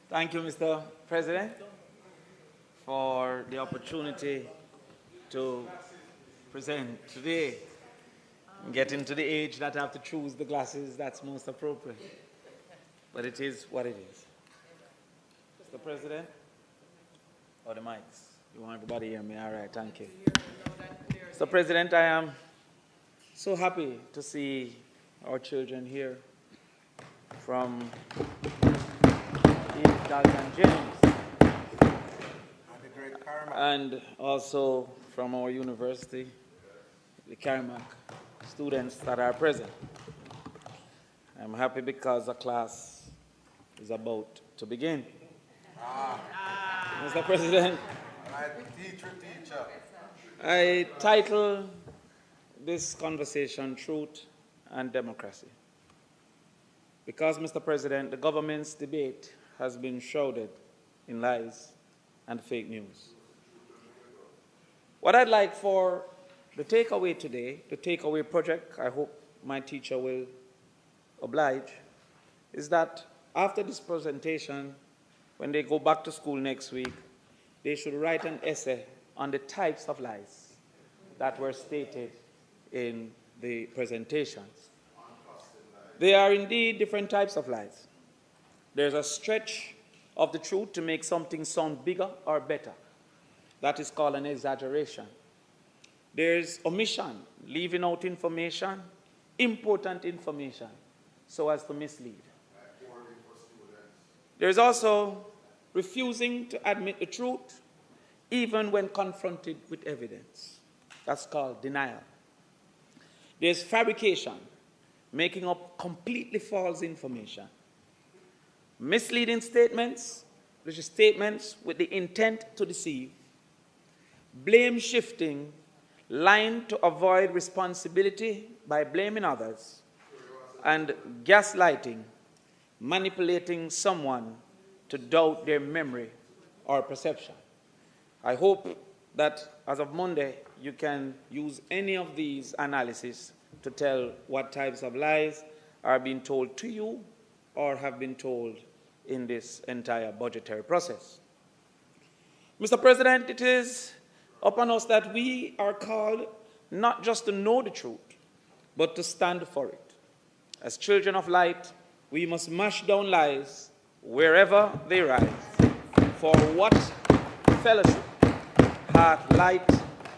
Thank you, Mr. President, for the opportunity to present today. Getting to the age that I have to choose the glasses that's most appropriate. But it is what it is. Mr. President, or the mics? You want everybody to hear me? All right, thank you. Mr. President, I am so happy to see our children here from Dalton James and also from our university, the Carmack students that are present. I'm happy because the class is about to begin. Mr. President, I title this conversation Truth and Democracy because, Mr. President, the government's debate has been shrouded in lies and fake news. What I'd like for the takeaway today, the takeaway project, I hope my teacher will oblige, is that after this presentation, when they go back to school next week, they should write an essay on the types of lies that were stated in the presentations. There are indeed different types of lies. There's a stretch of the truth to make something sound bigger or better. That is called an exaggeration. There's omission, leaving out information, important information, so as to mislead. There's also refusing to admit the truth, even when confronted with evidence. That's called denial. There's fabrication, making up completely false information. Misleading statements, which is statements with the intent to deceive. Blame shifting, lying to avoid responsibility by blaming others. And gaslighting, manipulating someone to doubt their memory or perception. I hope that as of Monday, you can use any of these analyses to tell what types of lies are being told to you or have been told in this entire budgetary process. Mr. President, it is upon us that we are called not just to know the truth, but to stand for it. As children of light, we must mash down lies wherever they rise. For what fellowship hath light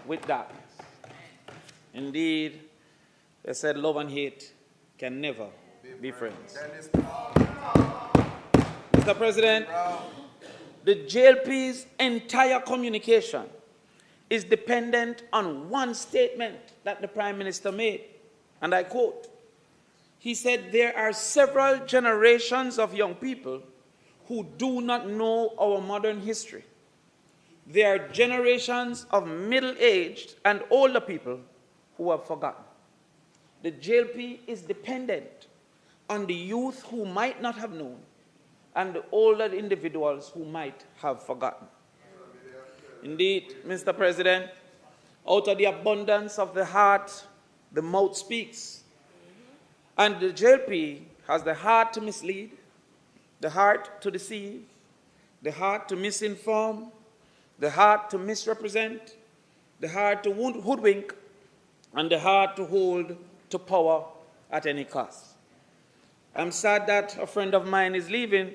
with darkness? Indeed, they said love and hate can never be friends. Mr. President, the JLP's entire communication is dependent on one statement that the Prime Minister made, and I quote, he said, there are several generations of young people who do not know our modern history. There are generations of middle-aged and older people who have forgotten. The JLP is dependent on the youth who might not have known and the older individuals who might have forgotten. Indeed, Mr. President, out of the abundance of the heart, the mouth speaks. And the JLP has the heart to mislead, the heart to deceive, the heart to misinform, the heart to misrepresent, the heart to hoodwink, and the heart to hold to power at any cost. I'm sad that a friend of mine is leaving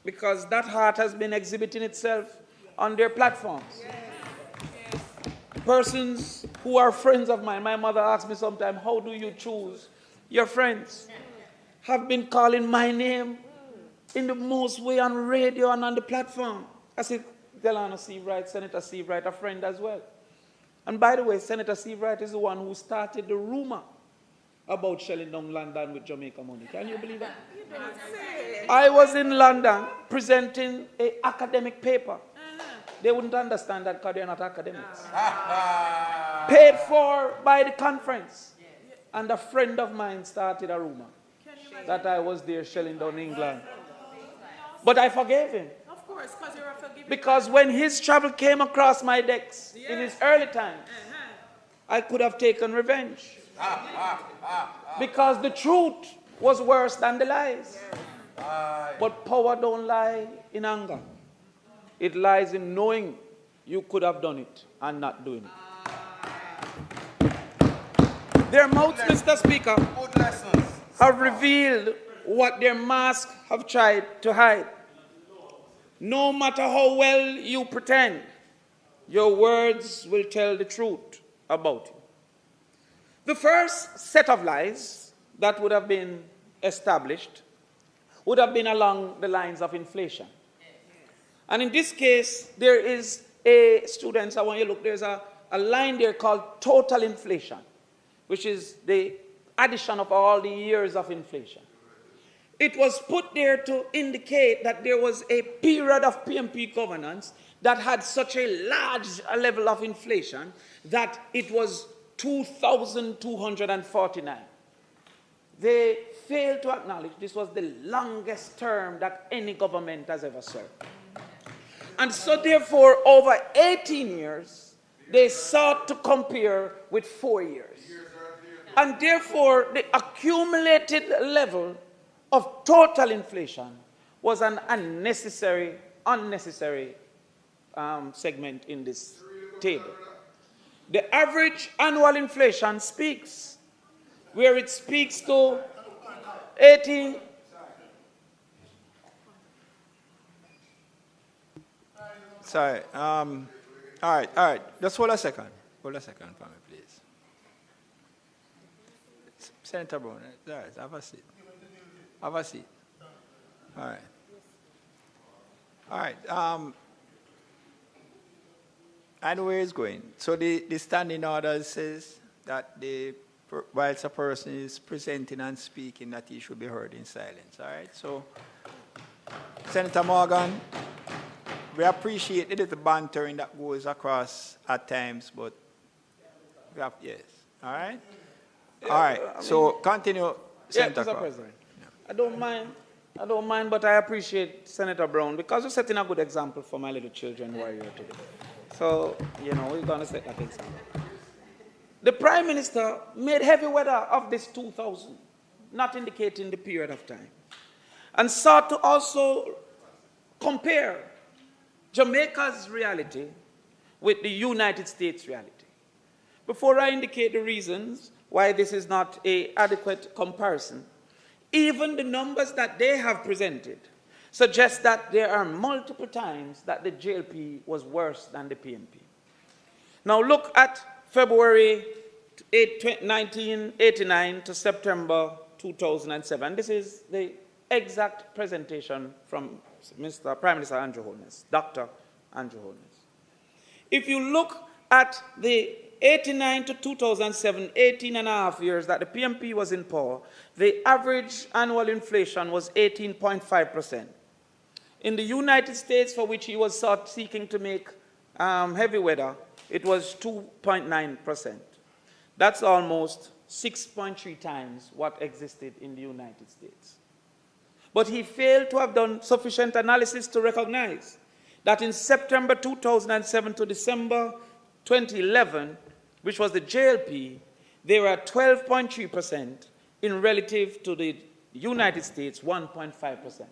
because that heart has been exhibiting itself on their platforms. Yes. Yes. Persons who are friends of mine, my mother asks me sometimes, how do you choose your friends? Have been calling my name in the most way on radio and on the platform. I said, Delano Seabright, Senator Seabright, a friend as well. And by the way, Senator Seabright is the one who started the rumor about shelling down London with Jamaica money. Can you believe that? I was in London presenting an academic paper. They wouldn't understand that because they're not academics. Paid for by the conference. And a friend of mine started a rumor that I was there shelling down England. But I forgave him. Of course, because you're a forgiving. Because when his travel came across my decks in his early times, I could have taken revenge. Because the truth was worse than the lies. But power don't lie in anger. It lies in knowing you could have done it and not doing it. Their mouths, Mr. Speaker, have revealed what their masks have tried to hide. No matter how well you pretend, your words will tell the truth about you. The first set of lies that would have been established would have been along the lines of inflation. And in this case, there is students, I want you to look, there's a line there called total inflation, which is the addition of all the years of inflation. It was put there to indicate that there was a period of PMP governance that had such a large level of inflation that it was 2,249. They failed to acknowledge this was the longest term that any government has ever served. And so therefore, over 18 years, they sought to compare with 4 years. And therefore, the accumulated level of total inflation was an unnecessary segment in this table. The average annual inflation speaks, where it speaks to 18. Sorry. All right. Just hold a second. Hold a second for me, please. Senator Brown, all right, have a seat. Have a seat. All right. All right. I know where it's going. So the standing order says that whilst a person is presenting and speaking, that he should be heard in silence. All right. So, Senator Morgan, we appreciate the little bantering that goes across at times, but we have, yes. All right. All right. So continue, Senator Mr. President. Yeah. I don't mind, but I appreciate Senator Brown because you're setting a good example for my little children who are here today. So, we're going to set that example. The Prime Minister made heavy weather of this 2,000, not indicating the period of time, and sought to also compare Jamaica's reality with the United States reality. Before I indicate the reasons why this is not an adequate comparison, even the numbers that they have presented suggest that there are multiple times that the JLP was worse than the PMP. Now look at February 1989 to September 2007. This is the exact presentation from Mr. Prime Minister Andrew Holness, Dr. Andrew Holness. If you look at the 89 to 2007, 18 and a half years that the PMP was in power, the average annual inflation was 18.5%. In the United States, for which he was seeking to make heavy weather, it was 2.9%. That's almost 6.3 times what existed in the United States. But he failed to have done sufficient analysis to recognize that in September 2007 to December 2011, which was the JLP, they were at 12.3% in relative to the United States, 1.5%.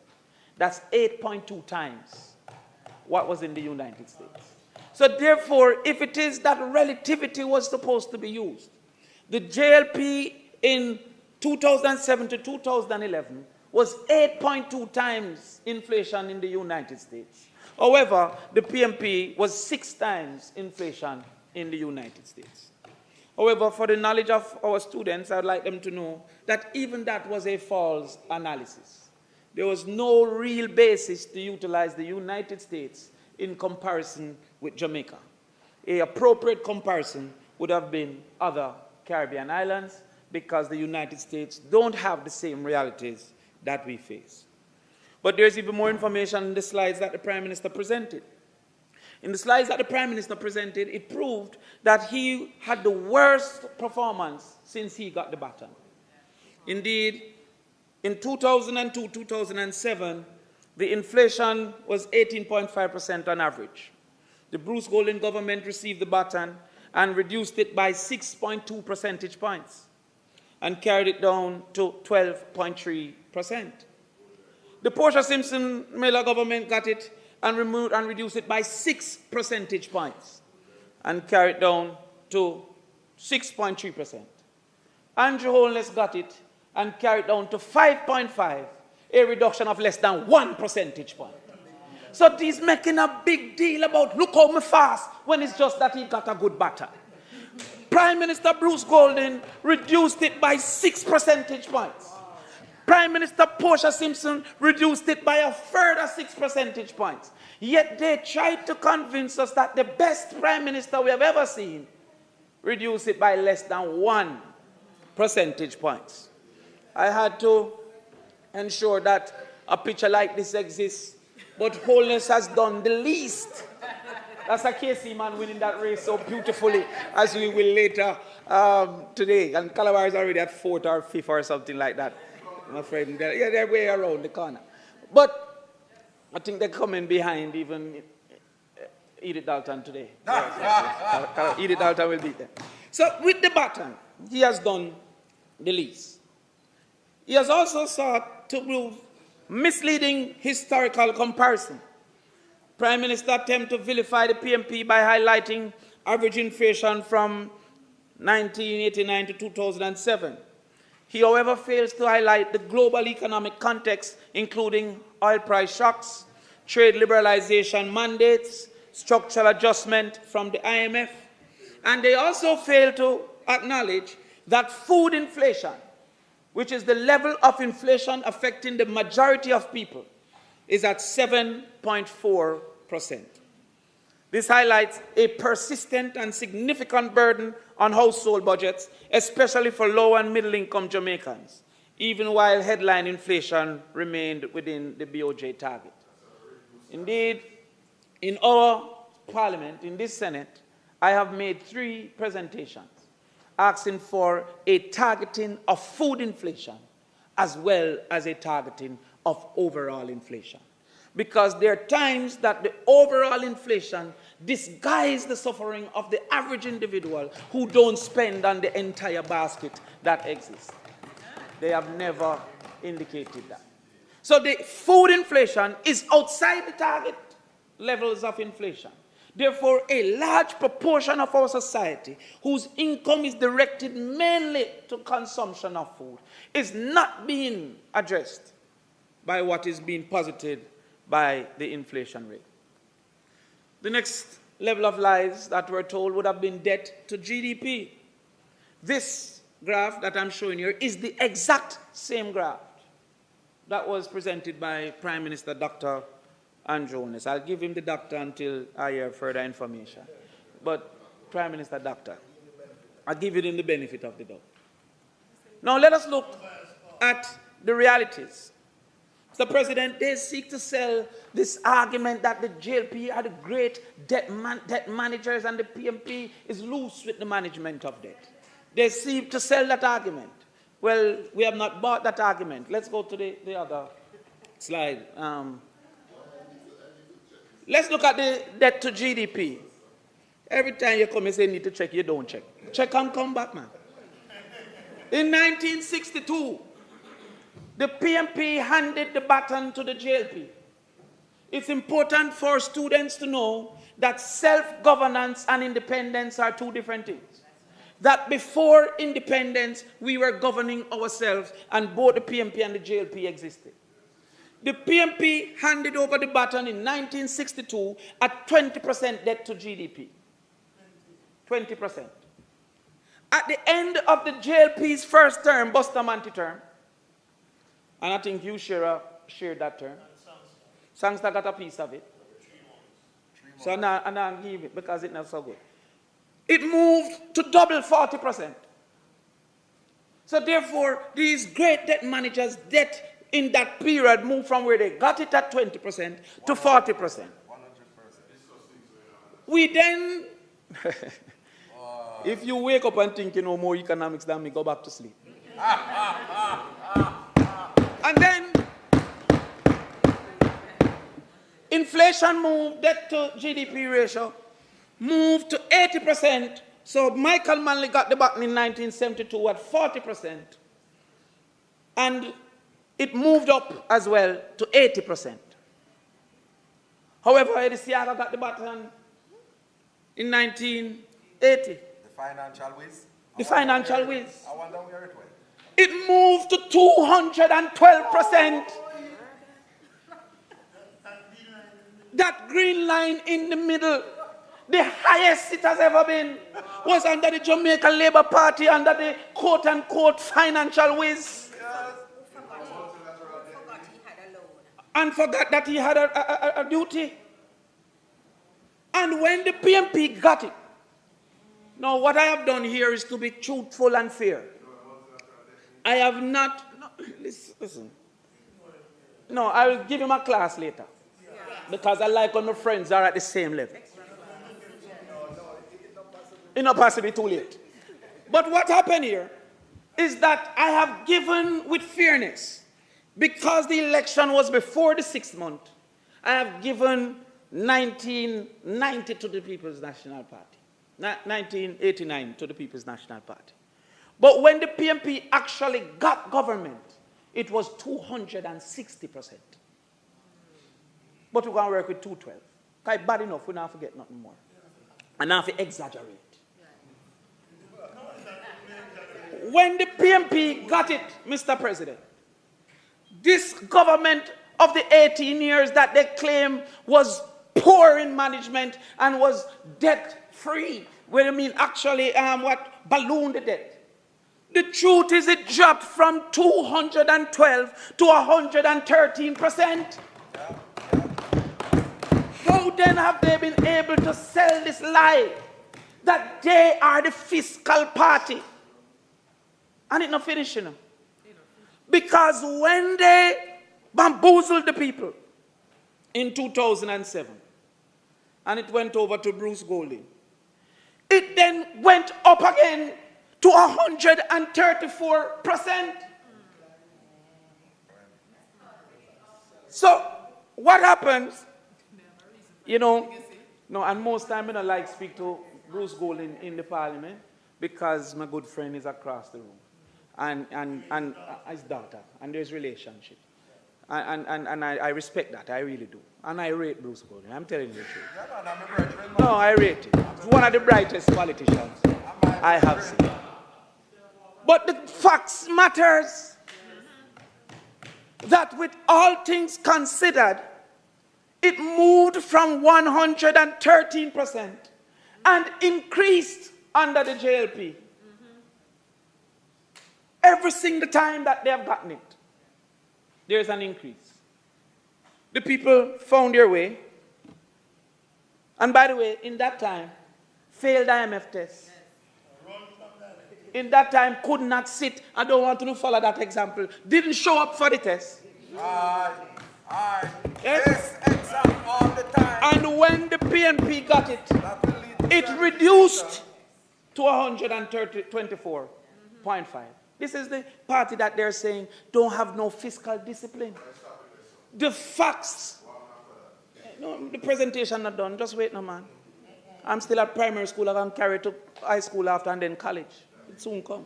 That's 8.2 times what was in the United States. So therefore, if it is that relativity was supposed to be used, the JLP in 2007 to 2011 was 8.2 times inflation in the United States. However, the PMP was 6 times inflation in the United States. However, for the knowledge of our students, I'd like them to know that even that was a false analysis. There was no real basis to utilize the United States in comparison with Jamaica. An appropriate comparison would have been other Caribbean islands because the United States don't have the same realities that we face. But there's even more information in the slides that the Prime Minister presented. In the slides that the Prime Minister presented, it proved that he had the worst performance since he got the baton. Indeed, in 2002, 2007, the inflation was 18.5% on average. The Bruce Golding government received the baton and reduced it by 6.2 percentage points and carried it down to 12.3%. The Portia-Simpson-Miller government got it and removed and reduced it by 6 percentage points and carried down to 6.3%. Andrew Holness got it and carried down to 5.5, a reduction of less than 1 percentage point. So he's making a big deal about, look how me fast, when it's just that he got a good batter. Prime Minister Bruce Golding reduced it by 6 percentage points. Prime Minister Portia Simpson reduced it by a further 6 percentage points. Yet they tried to convince us that the best Prime Minister we have ever seen reduced it by less than 1 percentage points. I had to ensure that a picture like this exists, but Holness has done the least. That's a KC man winning that race so beautifully, as we will later today. And Calabar is already at 4th or 5th or something like that. My friend, they're way around the corner. But I think they're coming behind even Edith Dalton today. Edith Dalton will beat them. So with the baton, he has done the least. He has also sought to prove misleading historical comparison. Prime Minister attempted to vilify the PMP by highlighting average inflation from 1989 to 2007. He, however, fails to highlight the global economic context, including oil price shocks, trade liberalization mandates, structural adjustment from the IMF, and they also fail to acknowledge that food inflation, which is the level of inflation affecting the majority of people, is at 7.4%. This highlights a persistent and significant burden on household budgets, especially for low and middle income Jamaicans, even while headline inflation remained within the BOJ target. Indeed, in our Parliament, in this Senate, I have made 3 presentations asking for a targeting of food inflation as well as a targeting of overall inflation. Because there are times that the overall inflation disguises the suffering of the average individual who don't spend on the entire basket that exists. They have never indicated that. So the food inflation is outside the target levels of inflation. Therefore, a large proportion of our society whose income is directed mainly to consumption of food is not being addressed by what is being posited by the inflation rate. The next level of lies that we're told would have been debt to GDP. This graph that I'm showing here is the exact same graph that was presented by Prime Minister Dr. Andrew Holness. I'll give him the doctor until I hear further information. But Prime Minister Doctor, I'll give him the benefit of the doubt. Now let us look at the realities. Mr. President, they seek to sell this argument that the JLP are the great debt managers and the PMP is loose with the management of debt. They seek to sell that argument. Well, we have not bought that argument. Let's go to the other slide. Let's look at the debt to GDP. Every time you come and say you need to check, you don't check. Check and come back, man. In 1962, the PMP handed the baton to the JLP. It's important for students to know that self-governance and independence are 2 different things. That before independence, we were governing ourselves, and both the PMP and the JLP existed. The PMP handed over the baton in 1962 at 20% debt to GDP. 20%. At the end of the JLP's first term, Bustamante term, and I think you shared that term. Sangster got a piece of it. 3 months. So now I give it because it's not so good. It moved to double 40%. So therefore, these great debt managers' debt in that period moved from where they got it at 20% to 40%. 100%. We then, if you wake up and think you know more economics than me, go back to sleep. And then, inflation moved, debt to GDP ratio, moved to 80%. So Michael Manley got the button in 1972 at 40%. And it moved up as well to 80%. However, Eddie Seaga got the baton in 1980. The financial whiz? The financial whiz. I wonder where it went. It moved to 212%. That green line in the middle, the highest it has ever been, was under the Jamaican Labour Party, under the quote-unquote financial whiz. And forgot that he had a duty. And when the PMP got it, now what I have done here is to be truthful and fair. I have not, no, listen. No, I will give him a class later. Because I like when my friends are at the same level. It's not possibly too late. But what happened here is that I have given with fairness, because the election was before the 6th month, I have given 1990 to the People's National Party. 1989 to the People's National Party. But when the PMP actually got government, it was 260%. But we're going to work with 212. Because it's bad enough, we don't forget nothing more. And now to exaggerate. When the PMP got it, Mr. President, this government of the 18 years that they claim was poor in management and was debt-free, what I mean actually ballooned the debt. The truth is it dropped from 212 to 113%. How then have they been able to sell this lie that they are the fiscal party? And it's not finishing them. Because when they bamboozled the people in 2007, and it went over to Bruce Golding, it then went up again to 134%. So what happens? You know, no, and most time I don't like speak to Bruce Golding in the parliament because my good friend is across the room. And his daughter, and there's relationship. And I respect that, I really do. And I rate Bruce Golding, I'm telling you the truth. No, I rate him. He's one of the brightest politicians I have seen. But the facts matters. That with all things considered, it moved from 113% and increased under the JLP. Every single time that they have gotten it, there's an increase. The people found their way. And by the way, in that time, failed IMF tests. In that time, could not sit. I don't want to follow that example. Didn't show up for the test. Yes? This exam all the time. And when the PNP got it, it reduced to 124.5. This is the party that they're saying don't have no fiscal discipline. The facts. No, the presentation not done. Just wait no, man. I'm still at primary school. I'm going to carry to high school after and then college. It soon come.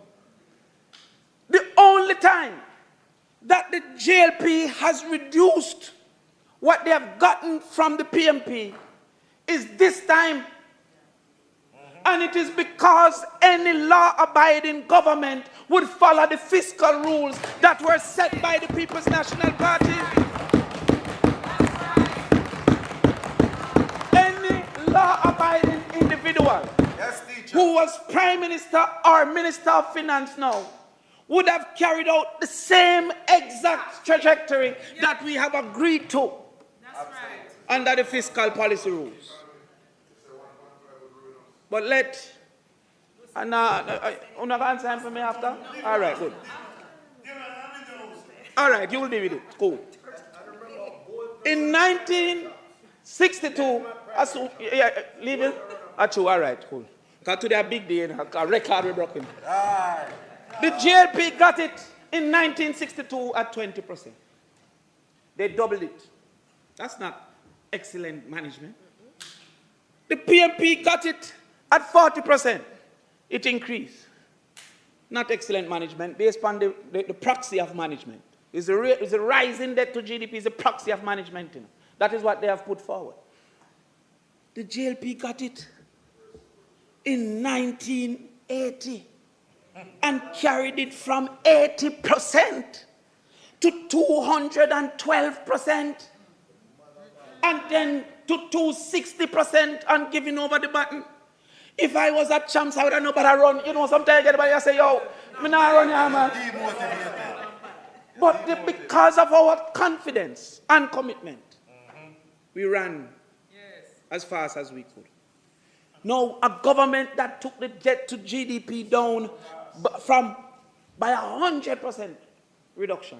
The only time that the JLP has reduced what they have gotten from the PMP is this time. And it is because any law-abiding government would follow the fiscal rules that were set by the People's National Party. Any law-abiding individual who was Prime Minister or Minister of Finance now would have carried out the same exact trajectory that we have agreed to under the fiscal policy rules. But and you have answer him for me after? All right, good. All right, you will be with it. Cool. In 1962, leave it. All right, cool. Because today a big day, a record we broken. The JLP got it in 1962 at 20%. They doubled it. That's not excellent management. The PMP got it at 40%. It increased. Not excellent management, based on the proxy of management. Is the rising debt to GDP is a proxy of management. You know. That is what they have put forward. The JLP got it in 1980 and carried it from 80% to 212%, and then to 260% and giving over the button. If I was at Champs, I would have know but I run. You know, sometimes everybody say, yo, I'm not run here, man. But because of our confidence and commitment, we ran as fast as we could. Now, a government that took the debt to GDP down by 100% reduction.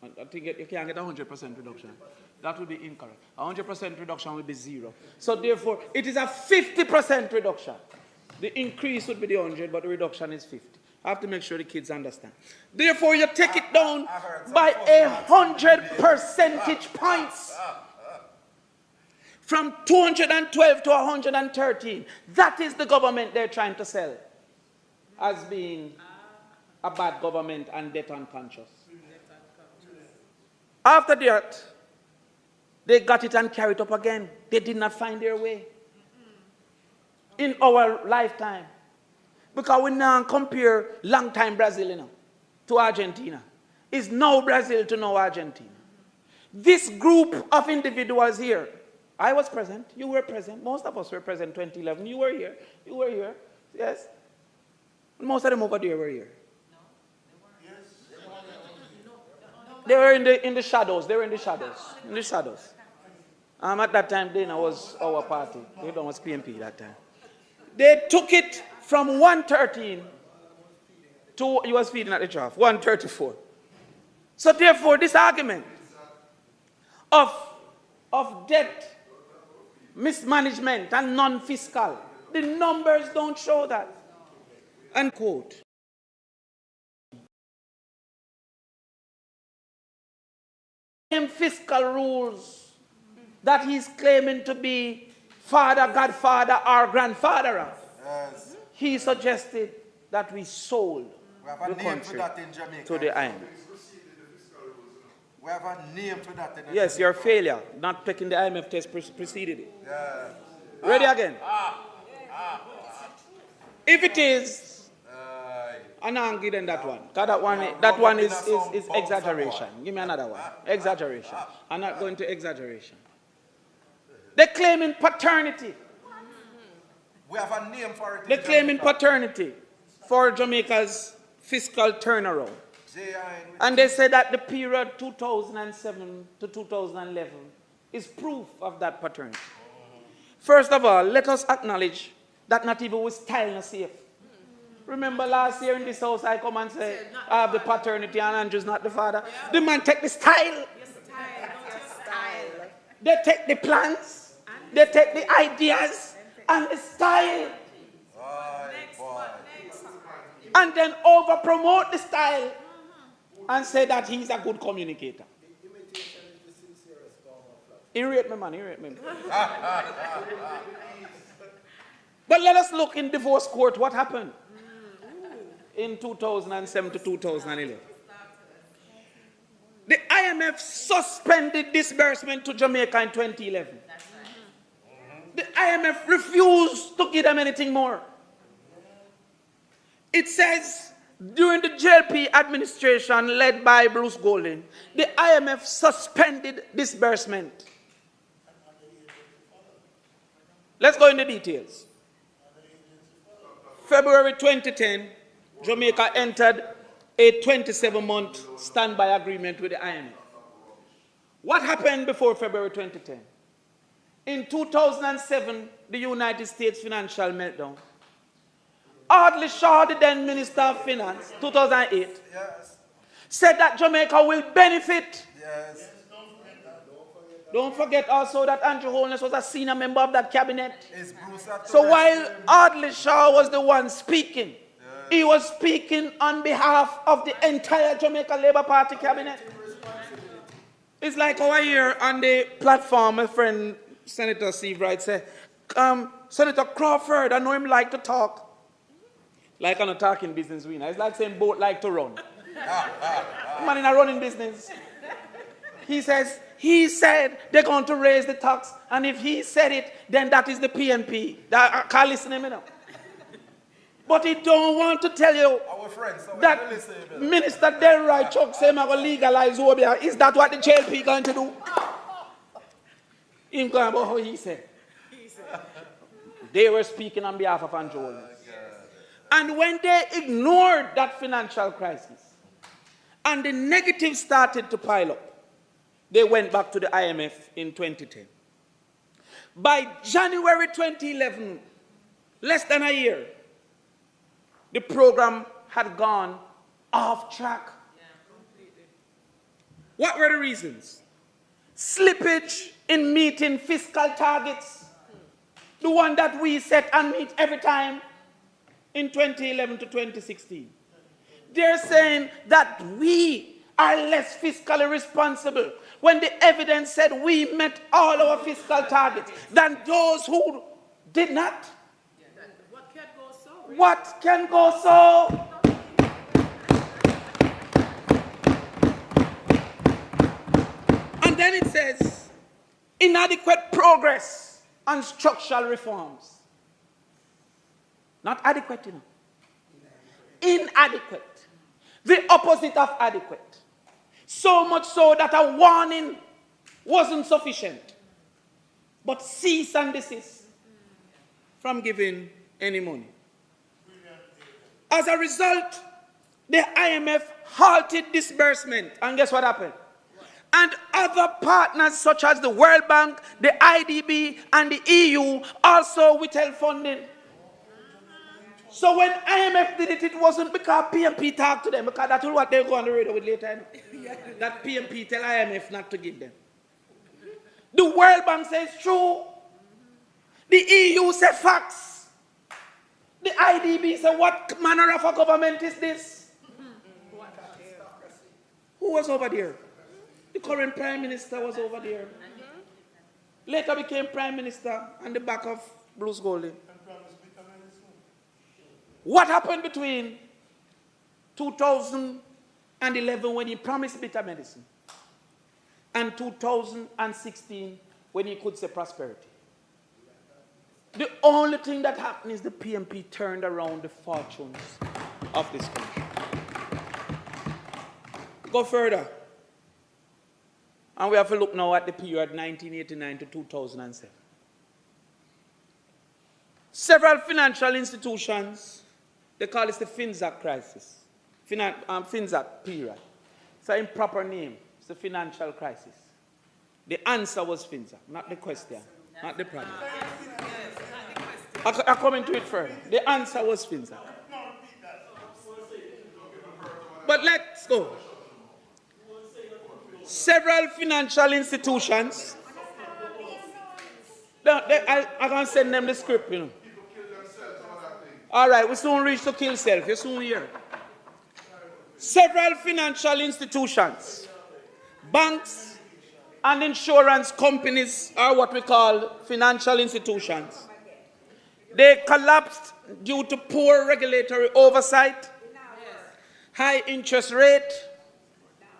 I think you can't get 100% reduction. That would be incorrect. 100% reduction would be zero. So therefore, it is a 50% reduction. The increase would be the 100, but the reduction is 50. I have to make sure the kids understand. Therefore, you take it down by 100 percentage points. From 212 to 113. That is the government they're trying to sell as being a bad government and debt unconscious. After that, they got it and carried it up again. They did not find their way in our lifetime. Because we now compare long-time Brazil, you know, to Argentina. It's now Brazil to now Argentina. This group of individuals here, I was present, you were present, most of us were present in 2011. You were here, yes. Most of them over there were here. They were in the shadows. At that time, Dana was our party. They was PMP that time. They took it from 113 to, he was feeding at the trough, 134. So therefore, this argument of debt, mismanagement, and non-fiscal, the numbers don't show that. And quote, fiscal rules that he's claiming to be father, godfather, or grandfather of. Yes. He suggested that we sold We have a the name country for that in Jamaica. to the IMF. We have a name for that in Yes, Jamaica. your failure, not taking the IMF test preceded it. Yeah. Ready again? If it is, I'm not giving that one. Because that one is exaggeration. Give me another one. Exaggeration. I'm not going to exaggeration. They're claiming paternity. We have a name for it. They're claiming paternity for Jamaica's fiscal turnaround. And they say that the period 2007 to 2011 is proof of that paternity. First of all, let us acknowledge that not even with style is safe. Remember last year in this house, I come and say, I have the paternity and Andrew's not the father. Yeah. The man take the style. They take the plans. They take the ideas and the style. And then over-promote the style and say that he's a good communicator. He rate me, man. He rate me. But let us look in divorce court. What happened in 2007 to 2011? The IMF suspended disbursement to Jamaica in 2011. The IMF refused to give them anything more. It says, during the JLP administration led by Bruce Golding, the IMF suspended disbursement. Let's go into details. February 2010, Jamaica entered a 27-month standby agreement with the IMF. What happened before February 2010? In 2007, the United States financial meltdown. Audley Shaw, the then Minister of Finance, 2008, Yes. said that Jamaica will benefit. Yes. Don't forget also that Andrew Holness was a senior member of that cabinet. Is Bruce at So the while rest? Audley Shaw was the one speaking, he was speaking on behalf of the entire Jamaica Labour Party cabinet. It's like over here on the platform, my friend Senator Steve Wright said, Senator Crawford, I know him like to talk. Like I'm not talking business, we know. It's like saying boat like to run. Man in a running business. He said they're going to raise the tax, and if he said it, then that is the PNP. I can't listen to him now. But he don't want to tell you that Minister Delroy Chuck said, I'm going to legalize Obia. Is that what the JLP going to do? Him going about how he said. They were speaking on behalf of Andrew. And when they ignored that financial crisis, and the negatives started to pile up, they went back to the IMF in 2010. By January 2011, less than a year, the program had gone off track. Yeah, completely. What were the reasons? Slippage in meeting fiscal targets. The one that we set and meet every time in 2011 to 2016. They're saying that we are less fiscally responsible when the evidence said we met all our fiscal targets than those who did not. What can go so? What can go so? And then it says, inadequate progress on structural reforms. Not adequate, you know. Inadequate. The opposite of adequate. So much so that a warning wasn't sufficient. But cease and desist from giving any money. As a result, the IMF halted disbursement. And guess what happened? And other partners such as the World Bank, the IDB, and the EU also withheld funding. So when IMF did it, it wasn't because PMP talked to them, because that's what they'll go on the radio with later. That PMP tell IMF not to give them. The World Bank says true. The EU said facts. The IDB said, what manner of a government is this? Who was over there? The current Prime Minister was over there. Later became Prime Minister on the back of Bruce Golding. What happened between 2011 when he promised bitter medicine and 2016 when he could say prosperity? The only thing that happened is the PMP turned around the fortunes of this country. Go further. And we have to look now at the period 1989 to 2007. Several financial institutions, they call this the FinZac crisis, FinZac period. It's an improper name. It's the financial crisis. The answer was FinZac, not the question, not the problem. I'll come into it further. The answer was FinZac. But let's go. Several financial institutions, I'm going to send them the script, you know. All right, we soon reach to kill self. You're soon here. Several financial institutions, banks, and insurance companies are what we call financial institutions. They collapsed due to poor regulatory oversight, high interest rate,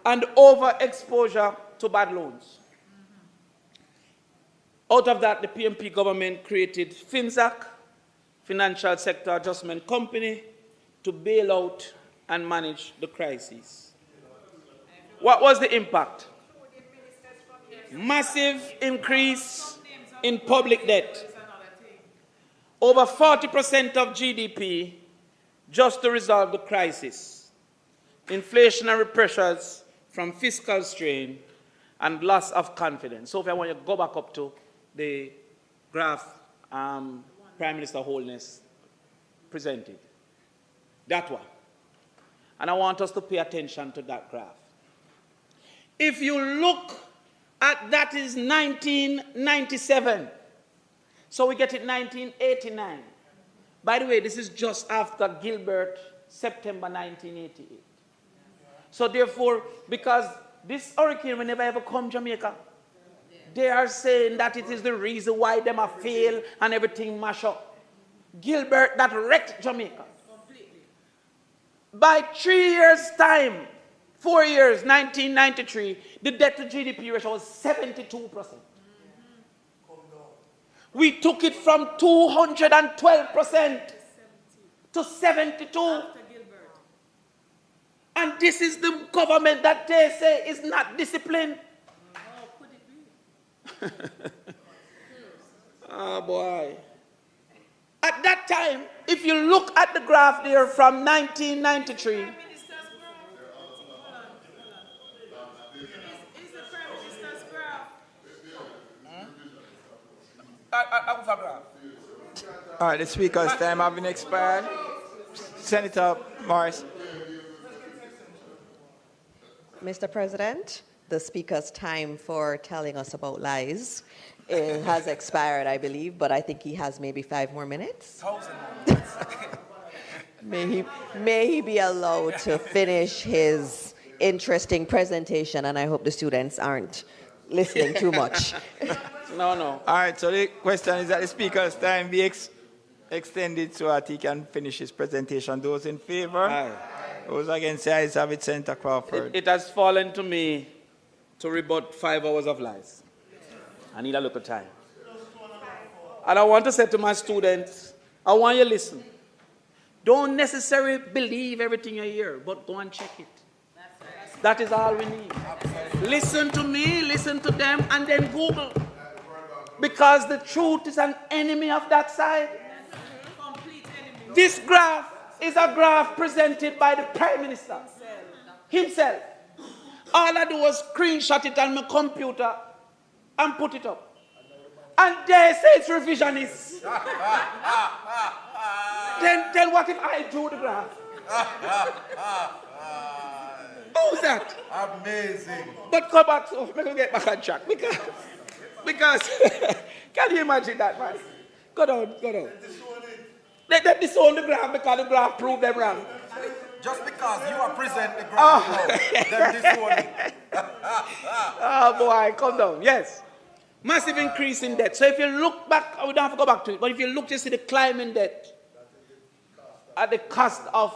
and overexposure to bad loans. Out of that, the PMP government created FinZac, Financial Sector Adjustment Company, to bail out and manage the crisis. What was the impact? Massive increase in public debt. Over 40% of GDP just to resolve the crisis. Inflationary pressures from fiscal strain and loss of confidence. So if I want you to go back up to the graph Prime Minister Holness presented. That one. And I want us to pay attention to that graph. If you look at that is 1997. So we get it 1989. By the way, this is just after Gilbert, September 1988. So therefore, because this hurricane will never ever come to Jamaica, they are saying that it is the reason why them are fail and everything mash up. Gilbert, that wrecked Jamaica. By 3 years' time, 4 years, 1993, the debt to GDP ratio was 72%. We took it from 212% to 72%. And this is the government that they say is not disciplined. Oh boy. At that time, if you look at the graph there from 1993, Is the Prime Minister's graph? All right, the speaker's time has been expired. Senator Morris. Mr. President, the speaker's time for telling us about lies has expired, I believe, but I think he has maybe 5 more minutes. May he be allowed to finish his interesting presentation, and I hope the students aren't listening too much. No. All right, so the question is that the speaker's time be extended so that he can finish his presentation. Those in favor? Aye. Those against the ayes have it, Senator Crawford. It has fallen to me to rebut 5 hours of lies. I need a little time. And I want to say to my students, I want you to listen. Don't necessarily believe everything you hear, but go and check it. That is all we need. Listen to me, listen to them, and then Google. Because the truth is an enemy of that side. This graph is a graph presented by the Prime Minister himself. All I do was screenshot it on my computer and put it up. And they say it's revisionist. then what if I drew the graph? Who's that? Amazing. But come back, so I'm going to get back on track. Because can you imagine that, man? Go down. Let them disown the graph because the graph proved them wrong. Just because you are present the ground now, then this one. Oh boy, come down. Yes. Massive increase in debt. So if you look back, we don't have to go back to it, but if you look to see the climb in debt at the cost of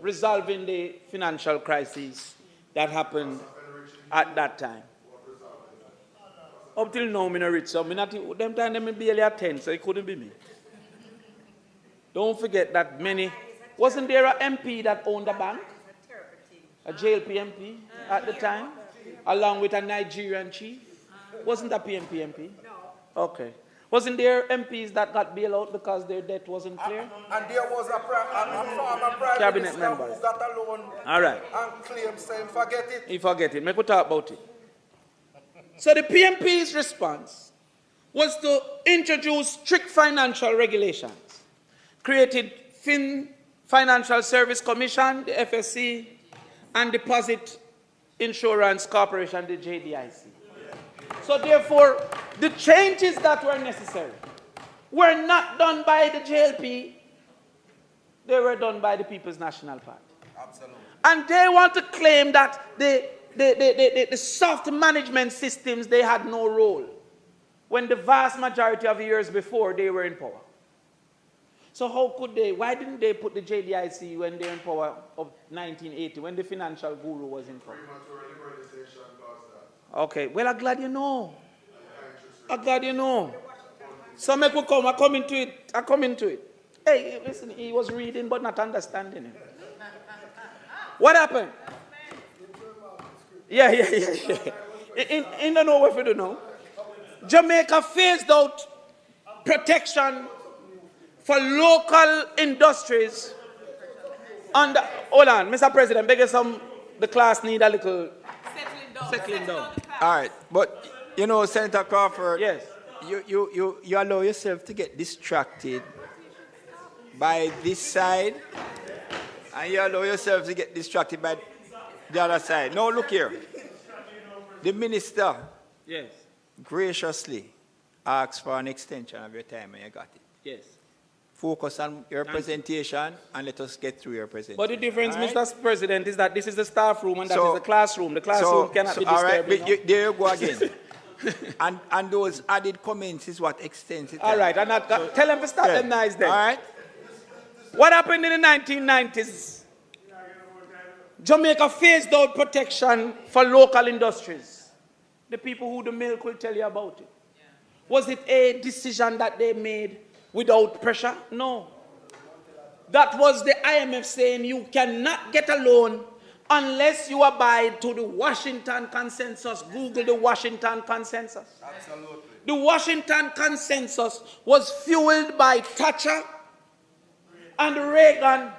resolving the financial crisis that happened at that time. Up till now, I'm not rich, so them time they barely at 10, so it couldn't be me. Don't forget that wasn't there an MP that owned a bank? A JLP MP at the time? Along with a Nigerian chief? Wasn't that PMP MP? No. Okay. Wasn't there MPs that got bailed out because their debt wasn't clear? And there was a former prime Cabinet minister members. who got a loan. All right. And claimed saying, forget it. You forget it. Make we talk about it. So the PMP's response was to introduce strict financial regulations. Created Financial Service Commission, the FSC, and Deposit Insurance Corporation, the JDIC. So therefore, the changes that were necessary were not done by the JLP, they were done by the People's National Party. Absolutely. And they want to claim that the soft management systems, they had no role, when the vast majority of years before they were in power. So why didn't they put the JDIC when they were in power of 1980, when the financial guru was in power? Okay, well, I'm glad you know. I'm glad you know. So I come into it. Hey, listen, he was reading but not understanding it. What happened? Yeah. In the know if you don't know. Jamaica phased out protection for local industries hold on, Mr. President, the class need a little settling down. All right, but you know, Senator Crawford, yes, you allow yourself to get distracted by this side, and you allow yourself to get distracted by the other side. No, look here. The minister, yes, graciously asked for an extension of your time, and you got it. yes. Focus on your presentation and let us get through your presentation. But the difference, right? Mr. President, is that this is the staff room and that is the classroom. The classroom cannot be disturbed. All right, but there you go again. and those added comments is what extends it. All right, and tell them to stop them nice then. All right. What happened in the 1990s Jamaica phased out protection for local industries. The people who the milk will tell you about it. Was it a decision that they made without pressure? No. That was the IMF saying you cannot get a loan unless you abide to the Washington Consensus. Google the Washington Consensus. Absolutely. The Washington Consensus was fueled by Thatcher and Reagan,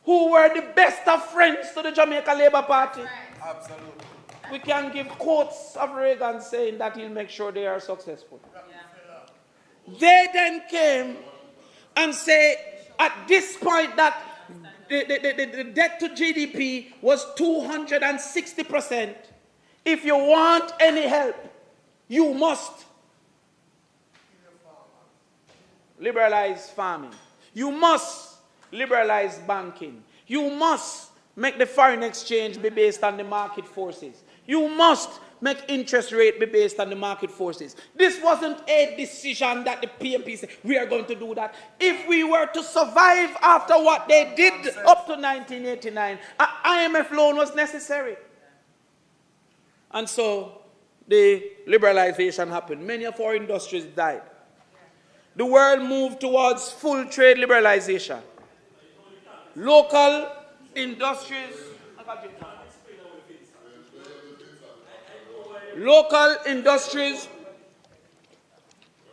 who were the best of friends to the Jamaica Labour Party. Absolutely. We can give quotes of Reagan saying that he'll make sure they are successful. They then came and say at this point that the debt to GDP was 260%. If you want any help, you must liberalize farming. You must liberalize banking. You must make the foreign exchange be based on the market forces. You must make interest rate be based on the market forces. This wasn't a decision that the PMP said, we are going to do that. If we were to survive after what they did up to 1989, an IMF loan was necessary. And so the liberalization happened. Many of our industries died. The world moved towards full trade liberalization. Local industries,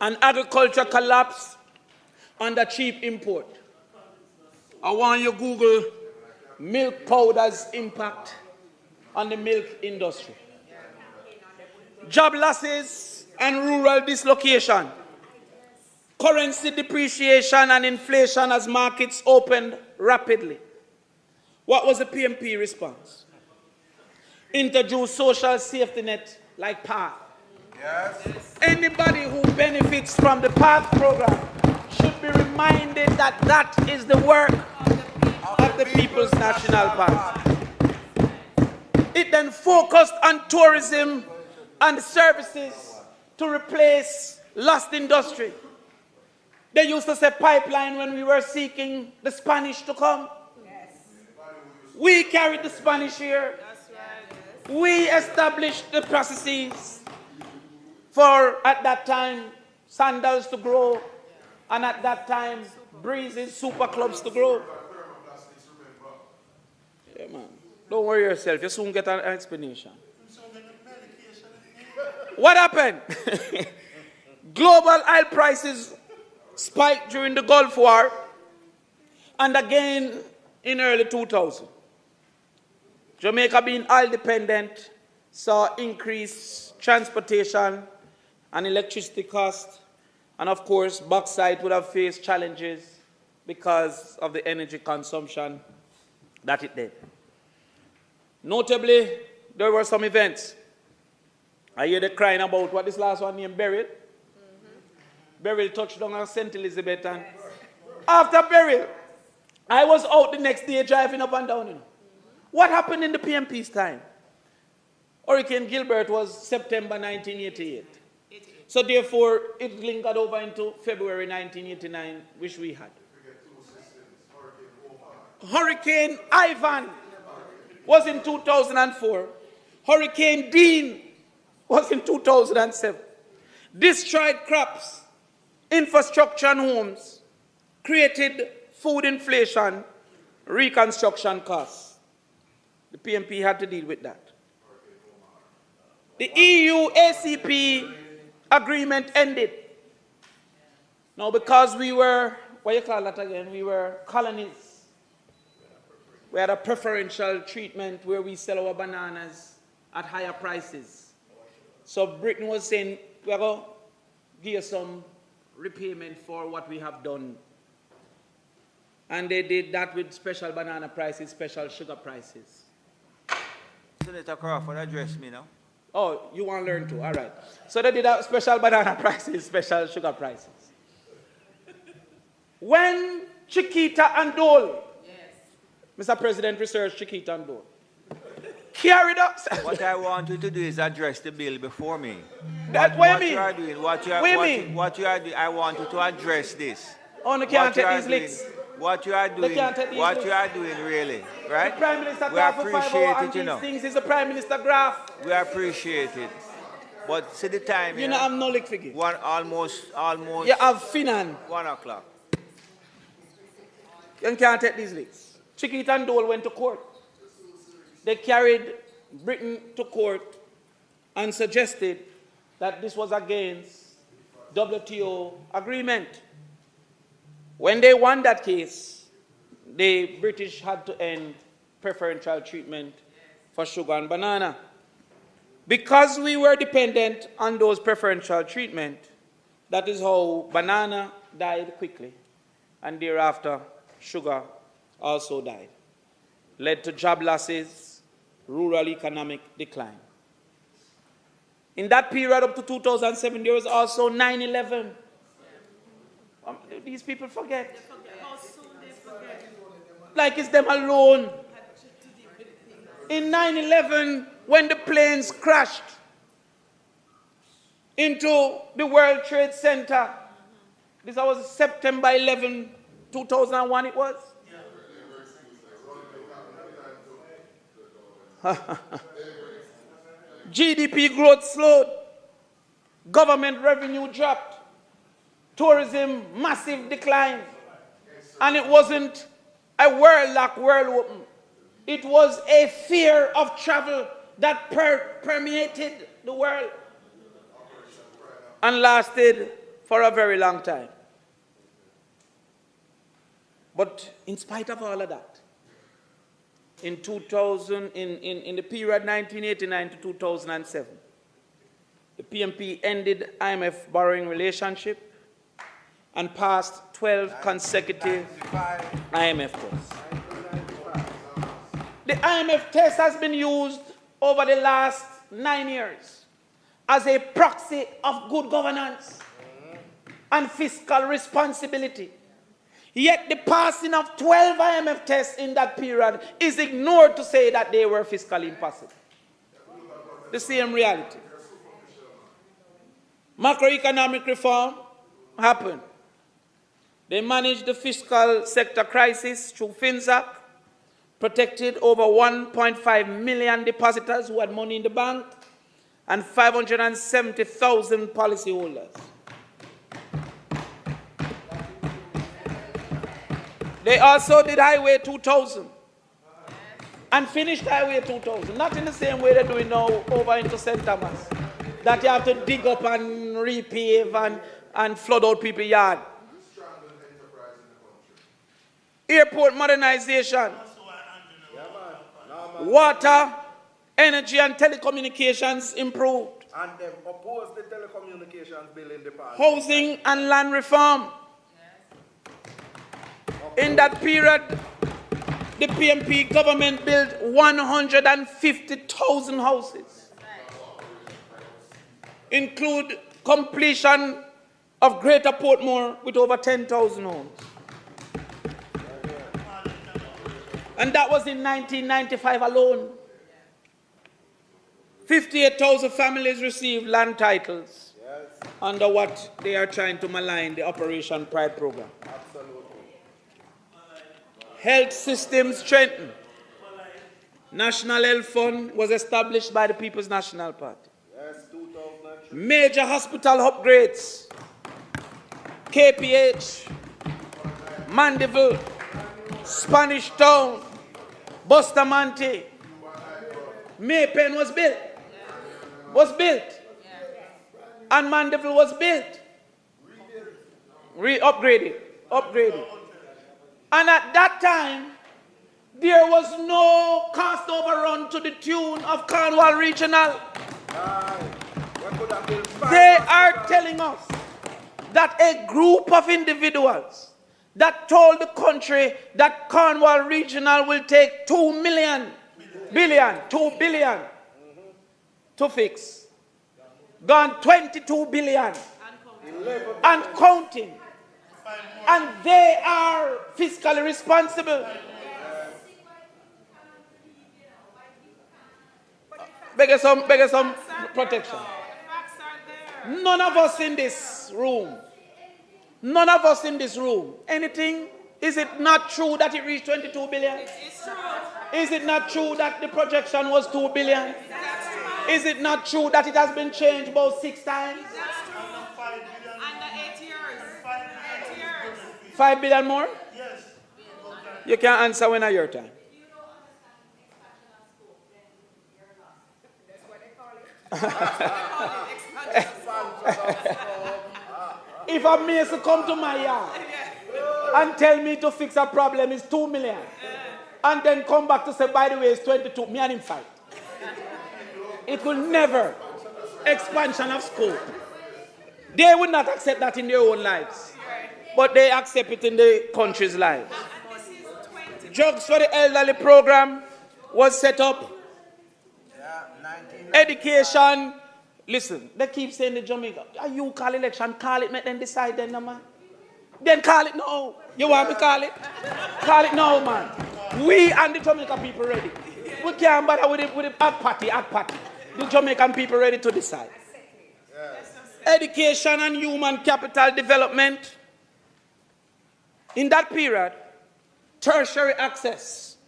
and agriculture collapsed under cheap import. I want you to Google milk powder's impact on the milk industry. Job losses and rural dislocation. Currency depreciation and inflation as markets opened rapidly. What was the PMP response? Introduce social safety net like PATH. Yes. Anybody who benefits from the PATH program should be reminded that that is the work of the People's National Party. It then focused on tourism and services to replace lost industry. They used to say pipeline when we were seeking the Spanish to come. Yes. We carried the Spanish here. That's right. We established the processes for, at that time, sandals to grow, and at that time, breezes, super clubs to grow. Yeah, man. Don't worry yourself. You soon get an explanation. What happened? Global oil prices spiked during the Gulf War and again in early 2000. Jamaica being oil dependent saw increased transportation and electricity costs, and of course bauxite would have faced challenges because of the energy consumption that it did. Notably, there were some events. I hear they crying about what this last one named Beryl. Beryl touched down on St. Elizabeth, and after Beryl, I was out the next day driving up and down. What happened in the PMP's time? Hurricane Gilbert was September 1988. So therefore, it lingered over into February 1989, which we had. Hurricane Ivan was in 2004. Hurricane Dean was in 2007. Destroyed crops, infrastructure and homes, created food inflation, reconstruction costs. The PMP had to deal with that. The EU ACP agreement ended. Now, because we were, what do you call that again? We were colonies. We had a preferential treatment where we sell our bananas at higher prices. So Britain was saying, we're going to give you some repayment for what we have done. And they did that with special banana prices, special sugar prices. Senator Crawford, address me now. Oh, you want to learn too? All right. So they did that special banana prices, special sugar prices. When Chiquita and Dole, Mr. President researched Chiquita and Dole, carried up. What I want you to do is address the bill before me. What you are doing, what you are doing, I want you to address this. Oh, no, can't take these licks. what you are They doing, can't take these what risks. you are doing really, right? The Prime Minister We talk for 5 appreciate hours it, and you these know. things is the Prime Minister graph. We appreciate it. But see the time You here? know, I'm no lick figure. Almost You have Finan. 1 o'clock. You can't take these leaks. Chiquita and Dole went to court. They carried Britain to court and suggested that this was against WTO agreement. When they won that case, the British had to end preferential treatment for sugar and banana. Because we were dependent on those preferential treatment, that is how banana died quickly, and thereafter sugar also died. Led to job losses, rural economic decline. In that period up to 2007, there was also 9/11. These people forget. How soon they forget. Like it's them alone. In 9/11, when the planes crashed into the World Trade Center, this was September 11, 2001 it was? GDP growth slowed, government revenue dropped, tourism massive decline, and it wasn't a world lock, world open. It was a fear of travel that permeated the world and lasted for a very long time. But in spite of all of that, in the period 1989 to 2007, the PMP ended IMF borrowing relationship and passed 12 consecutive IMF tests. The IMF test has been used over the last 9 years as a proxy of good governance and fiscal responsibility. Yet the passing of 12 IMF tests in that period is ignored to say that they were fiscally impossible. The same reality. Macroeconomic reform happened. They managed the fiscal sector crisis through FinSAC, protected over 1.5 million depositors who had money in the bank, and 570,000 policyholders. They also did Highway 2000 and finished Highway 2000, not in the same way they're doing now over into St. Thomas, that you have to dig up and repave and flood out people's yard. Airport modernization, water, energy and telecommunications improved. And they opposed the telecommunications bill in the past. Housing and land reform. In that period, the PMP government built 150,000 houses, include completion of Greater Portmore with over 10,000 homes. And that was in 1995 alone. 58,000 families received land titles under what they are trying to malign, the Operation Pride program. Health system strengthened. National Health Fund was established by the People's National Party. Major hospital upgrades. KPH, Mandeville, Spanish Town, Bustamante, Maypen was built. And Mandeville was built. Upgraded. And at that time, there was no cost overrun to the tune of Cornwall Regional. They are telling us that a group of individuals that told the country that Cornwall Regional will take 2 billion to fix. Gone 22 billion and counting. And they are fiscally responsible. Beg some protection. None of us in this room, anything Is it not true that it reached 22 billion? It's true. Is it not true that the projection was 2 billion? That's true. Is it not true that it has been changed about 6 times? That's true. Under 8 years. 8 years. 5 billion more? Yes. You can't answer when I your time. If a mason come to my yard and tell me to fix a problem is 2 million, and then come back to say, by the way, it's 22, me and him fight. It will never expansion of scope. They would not accept that in their own lives, but they accept it in the country's lives. Drugs for the Elderly program was set up. Education. Listen, they keep saying the Jamaica, you call election, call it, make them decide then, no, man. Then call it now. You want me to call it? Call it now, man. We and the Jamaican people ready. We can't bother with the hot party. The Jamaican people ready to decide. Education and human capital development. In that period, tertiary access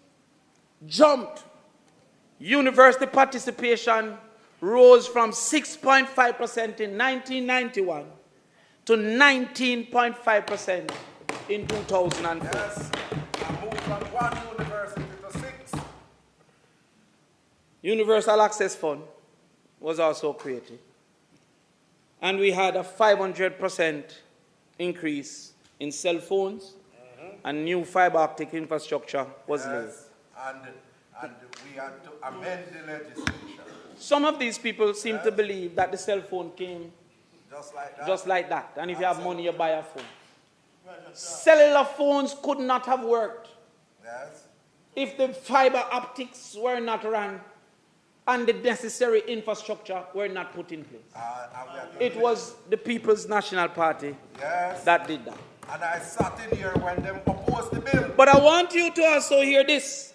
jumped. University participation rose from 6.5% in 1991 to 19.5% in 2004. Yes. I moved from 1 university to 6. Universal Access Fund was also created. And we had a 500% increase in cell phones, and new fiber optic infrastructure was laid. Yes. And we had to amend the legislation. Some of these people seem to believe that the cell phone came Just like that. and if you have money, you buy a phone. Cellular phones could not have worked Yes. if the fiber optics were not run and the necessary infrastructure were not put in place. And we had to It was the People's National Party Yes. that did that. And I sat in here when them opposed the bill. But I want you to also hear this.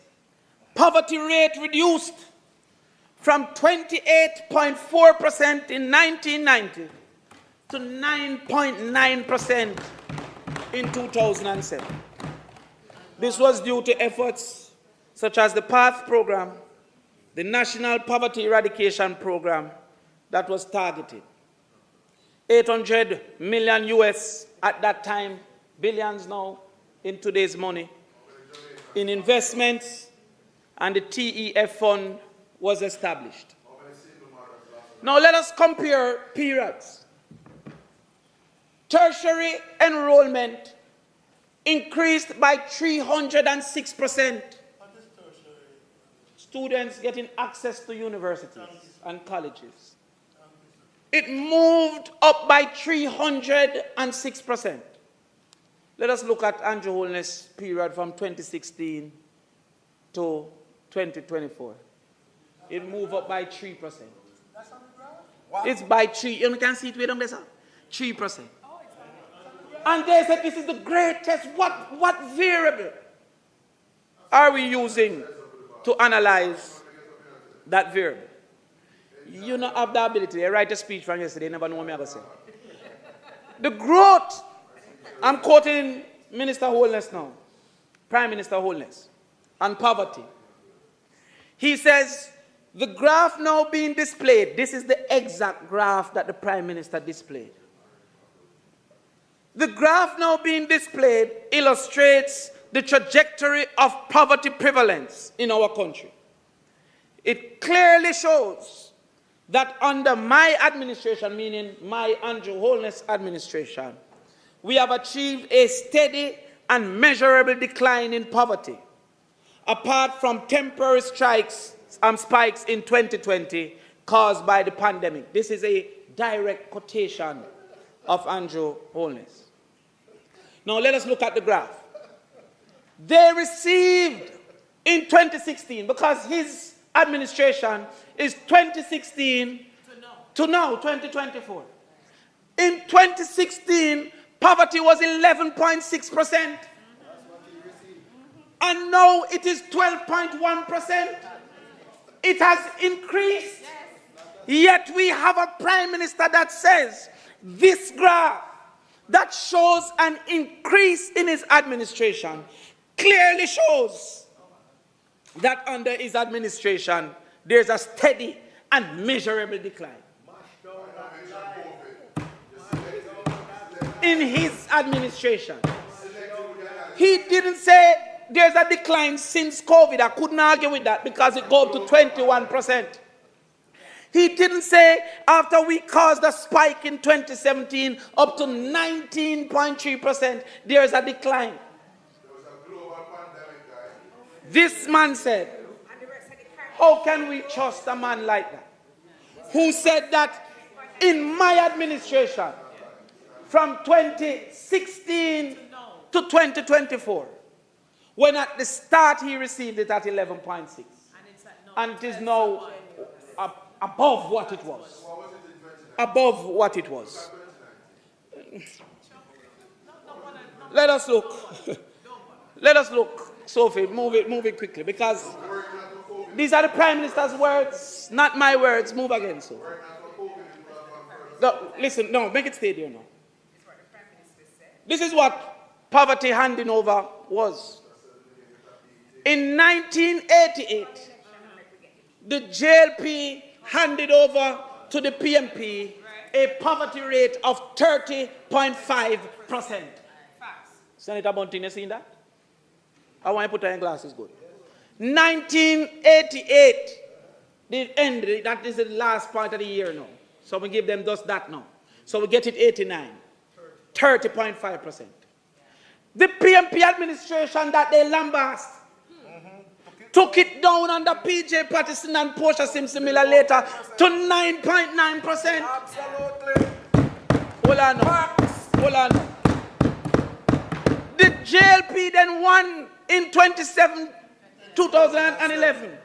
Poverty rate reduced from 28.4% in 1990 to 9.9% in 2007. This was due to efforts such as the PATH program, the National Poverty Eradication Program that was targeted. 800 million US at that time, billions now in today's money, in investments, and the TEF fund was established. Now let us compare periods. Tertiary enrollment increased by 306%. Students getting access to universities and colleges. It moved up by 306%. Let us look at Andrew Holness' period from 2016 to 2024. It moved up by 3%. It's by 3. You can see it way down there, sir. 3%. And they said this is the greatest. What variable are we using to analyze that variable? You don't have the ability. I write a speech from yesterday, never know what I'm going to say. The growth, I'm quoting Minister Holness now, Prime Minister Holness, on poverty. He says, the graph now being displayed, this is the exact graph that the Prime Minister displayed. The graph now being displayed illustrates the trajectory of poverty prevalence in our country. It clearly shows that under my administration, meaning my Andrew Holness administration, we have achieved a steady and measurable decline in poverty, apart from temporary spikes in 2020 caused by the pandemic. This is a direct quotation of Andrew Holness. Now let us look at the graph. They received in 2016, because his administration is 2016 to now 2024. In 2016, poverty was 11.6%. And now it is 12.1%. It has increased. Yet we have a prime minister that says this graph that shows an increase in his administration clearly shows that under his administration there's a steady and measurable decline. In his administration. He didn't say there's a decline since COVID. I couldn't argue with that because it goes up to 21%. He didn't say after we caused a spike in 2017 up to 19.3%, there's a decline. This man said, how can we trust a man like that? Who said that in my administration, from 2016 to 2024, when at the start he received it at 11.6, and it is now above what it was. Above what it was. Let us look. Let us look, Sophie, move it quickly, because these are the Prime Minister's words, not my words. Move again, Sophie. No, listen, no, make it stay there now. This is what poverty handing over was. In 1988, the JLP handed over to the PMP a poverty rate of 30.5%. Senator Bunting, you seen that? I want you to put on your glasses good. 1988, the end, that is the last part of the year now. So we give them just that now. So we get it 89. 30.5%. The PMP administration that they lambast took it down under PJ Patterson and Portia Simpson Miller later to 9.9%. Absolutely. Hold on now. Hold on now. The JLP then won in 2011.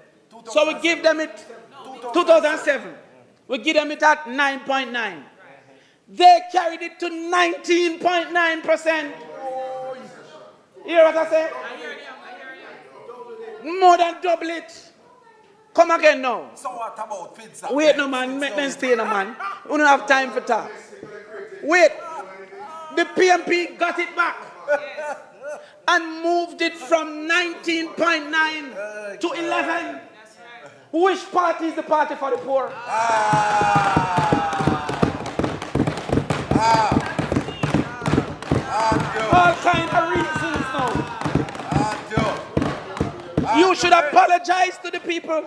So we give them it 2007. We give them it at 9.9. They carried it to 19.9%. You hear what I say? More than double it. Come again now. So what about Fiscal? Wait no man, make them stay no man. We don't have time for talk. Wait. The PMP got it back and moved it from 19.9 to 11. Which party is the party for the poor? All kind of reasons now. You should apologize to the people.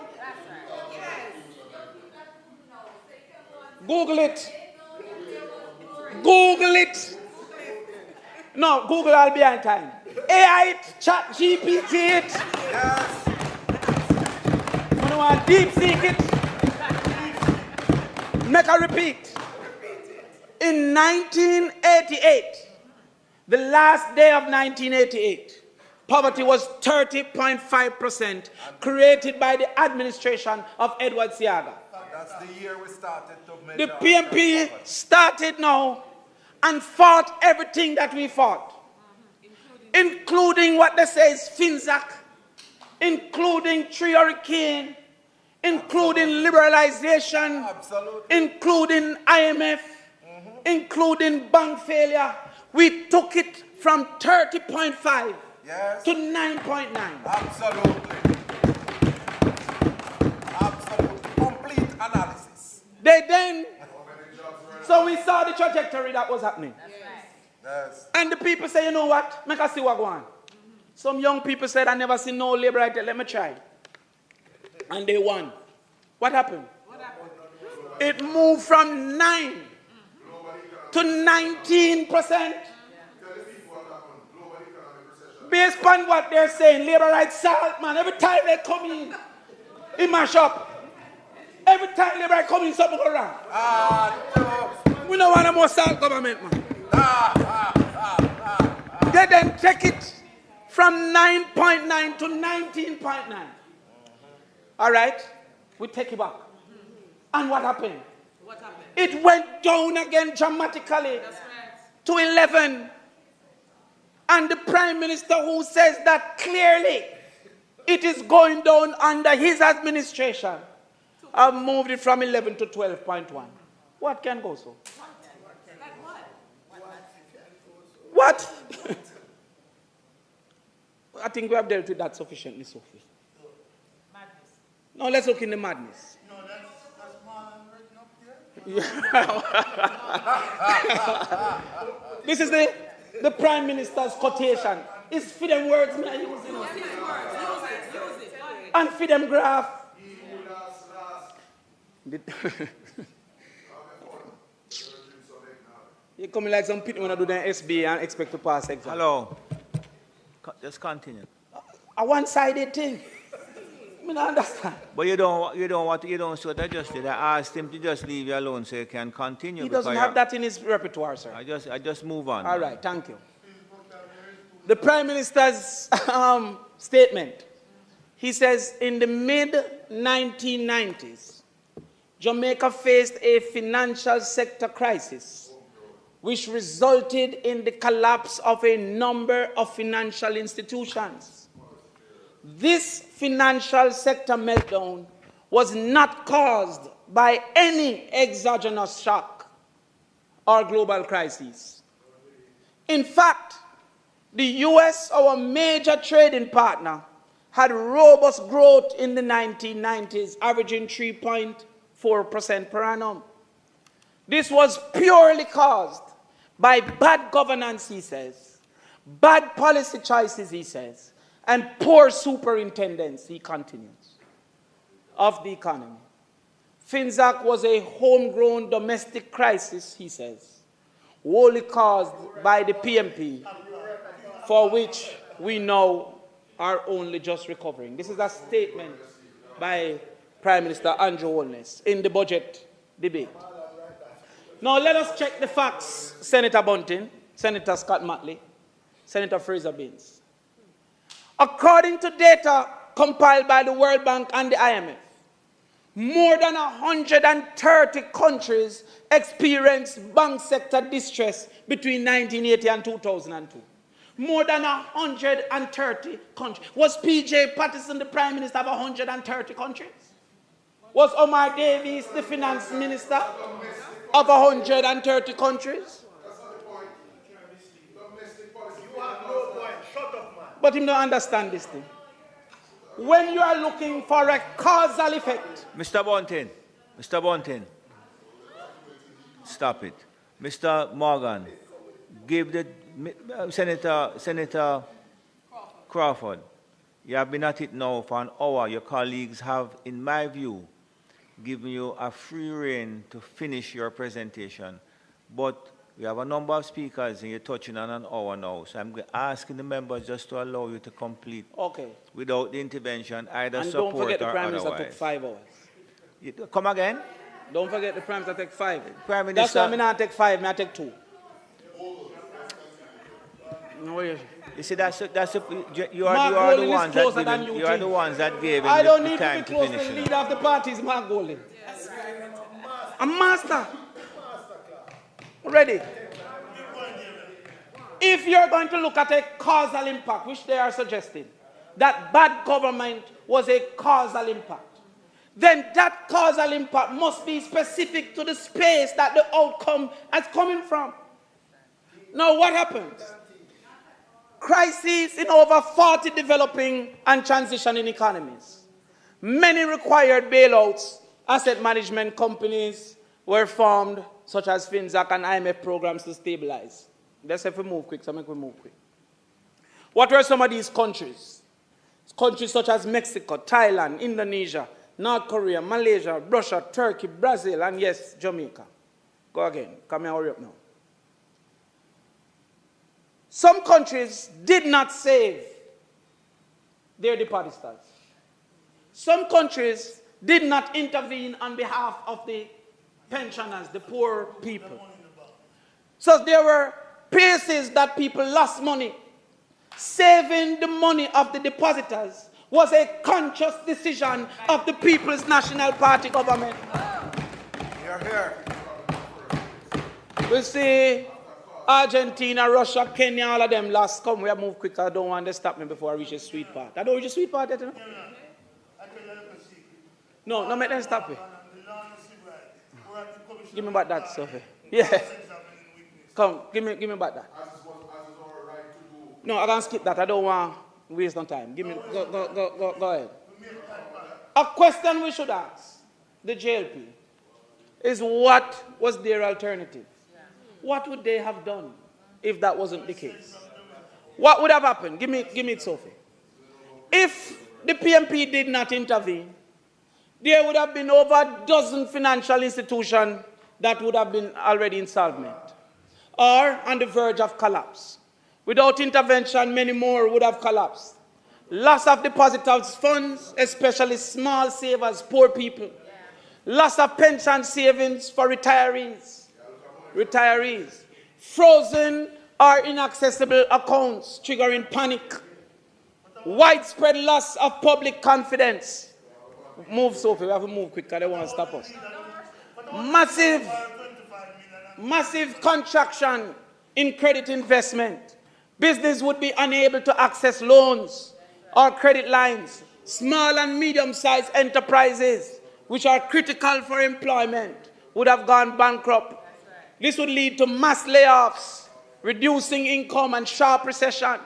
Google it. Google it. No, Google all behind time. AI it, chat GPT it. Yes. You know what? Deep seek it. Make a repeat. In 1988, the last day of 1988, poverty was 30.5%, created by the administration of Edward Seaga. That's the year we started to measure. The PMP started now and fought everything that we fought, including what they say is FinZac, including Three Hurricane, including liberalization, including IMF, including bank failure. We took it from 30.5 to 9.9. Absolutely. Absolutely. Complete analysis. They then, so we saw the trajectory that was happening. Yes. And the people say, you know what? Make us see what go on. Some young people said, I never seen no labor right there. Let me try. And they won. What happened? It moved from 9 to 19%. Based on what they're saying, labor rights salt, man. Every time they come in my shop, every time labor rights come in, something go wrong. We don't want a more salt government, man. They then take it from 9.9 to 19.9. All right? We take it back. And what happened? It went down again dramatically to 11. And the Prime Minister, who says that clearly it is going down under his administration, have moved it from 11 to 12.1. What can go so? I think we have dealt with that sufficiently, Sophie. Madness. No, let's look in the madness. No, that's Marlon written up here. This is the Prime Minister's quotation. It's for them words me I use, you know. Use it. Go ahead. And for them graph. You come like some people when I do the SBA and expect to pass exam. Hello. Just continue. A one-sided thing. I don't understand. But you don't sort of just did. I asked him to just leave you alone so you can continue. He doesn't have that in his repertoire, sir. I just move on. All right, thank you. The Prime Minister's statement. He says, in the mid-1990s, Jamaica faced a financial sector crisis, which resulted in the collapse of a number of financial institutions. This financial sector meltdown was not caused by any exogenous shock or global crisis. In fact, the US, our major trading partner, had robust growth in the 1990s, averaging 3.4% per annum. This was purely caused by bad governance, he says, bad policy choices, he says, and poor superintendence, he continues, of the economy. FinZac was a homegrown domestic crisis, he says, wholly caused by the PMP, for which we now are only just recovering. This is a statement by Prime Minister Andrew Holness in the budget debate. Now let us check the facts, Senator Bunting, Senator Scott Matley, Senator Fraser Baines. According to data compiled by the World Bank and the IMF, more than 130 countries experienced bank sector distress between 1980 and 2002. More than 130 countries. Was P.J. Patterson the Prime Minister of 130 countries? Was Omar Davies the Finance Minister of 130 countries? That's not the point. Domestic policy. You have no point. Shut up, man. But him don't understand this thing. When you are looking for a causal effect. Mr. Bunting, stop it. Mr. Morgan, give the Senator Crawford. You have been at it now for an hour. Your colleagues have, in my view, given you a free rein to finish your presentation. But we have a number of speakers and you're touching on an hour now. So I'm asking the members just to allow you to complete without the intervention, either and support don't forget or the Prime otherwise. Minister took 5 hours. Come again? Don't forget the Prime Minister take 5. Prime Minister. That's why I not take 5, I take 2. No, you see, you are the ones that gave him I don't the need time to be close to the leader of the party, is Mark Golding. A master. Ready? If you're going to look at a causal impact, which they are suggesting, that bad government was a causal impact, then that causal impact must be specific to the space that the outcome is coming from. Now, what happens? Crises in over 40 developing and transitioning economies. Many required bailouts. Asset management companies were formed, such as FinZac and IMF programs to stabilize. Let's have we move quick, so make we move quick. What were some of these countries? Countries such as Mexico, Thailand, Indonesia, North Korea, Malaysia, Russia, Turkey, Brazil, and yes, Jamaica. Go again. Come here, hurry up now. Some countries did not save their depositors. Some countries did not intervene on behalf of the pensioners, the poor people. So there were places that people lost money. Saving the money of the depositors was a conscious decision of the People's National Party government. Here. We see Argentina, Russia, Kenya, all of them lost. Come, we have moved quicker. I don't want to stop me before I reach the sweet part. I don't reach the sweet part yet, you know? No, make them stop me. Give me back that, Sophie. Yeah. Come, give me back that. No, I can't skip that. I don't want waste no time. Give me, go ahead. A question we should ask the JLP is what was their alternative? What would they have done if that wasn't the case? What would have happened? Give me it, Sophie. If the PMP did not intervene, there would have been over a dozen financial institutions that would have been already insolvent or on the verge of collapse. Without intervention, many more would have collapsed. Loss of depositors' funds, especially small savers, poor people. Loss of pension savings for retirees. Frozen or inaccessible accounts, triggering panic. Widespread loss of public confidence. Move, Sophie, we have to move quick because they want to stop us. Massive contraction in credit investment. Business would be unable to access loans or credit lines. Small and medium-sized enterprises, which are critical for employment, would have gone bankrupt. This would lead to mass layoffs, reducing income and sharp recession.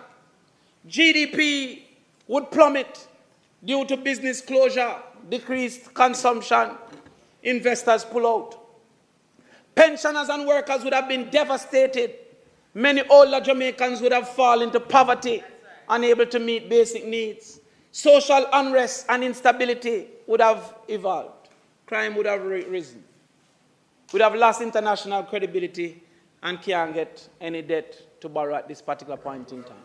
GDP would plummet due to business closure, decreased consumption, investors pull out. Pensioners and workers would have been devastated. Many older Jamaicans would have fallen into poverty, unable to meet basic needs. Social unrest and instability would have evolved. Crime would have risen. We'd have lost international credibility and can't get any debt to borrow at this particular point in time.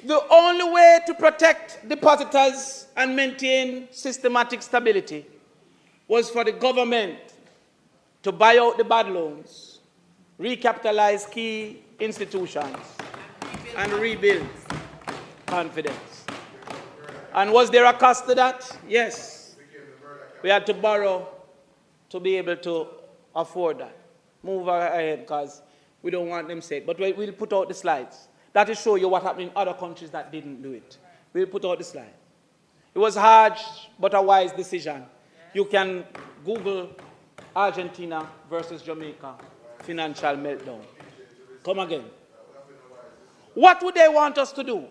The only way to protect depositors and maintain systematic stability was for the government to buy out the bad loans, recapitalize key institutions, and rebuild confidence. And was there a cost to that? Yes. We had to borrow to be able to afford that. Move ahead because we don't want them said. But we'll put out the slides. That will show you what happened in other countries that didn't do it. We'll put out the slide. It was hard, but a wise decision. You can Google Argentina versus Jamaica financial meltdown. Come again. What would they want us to do?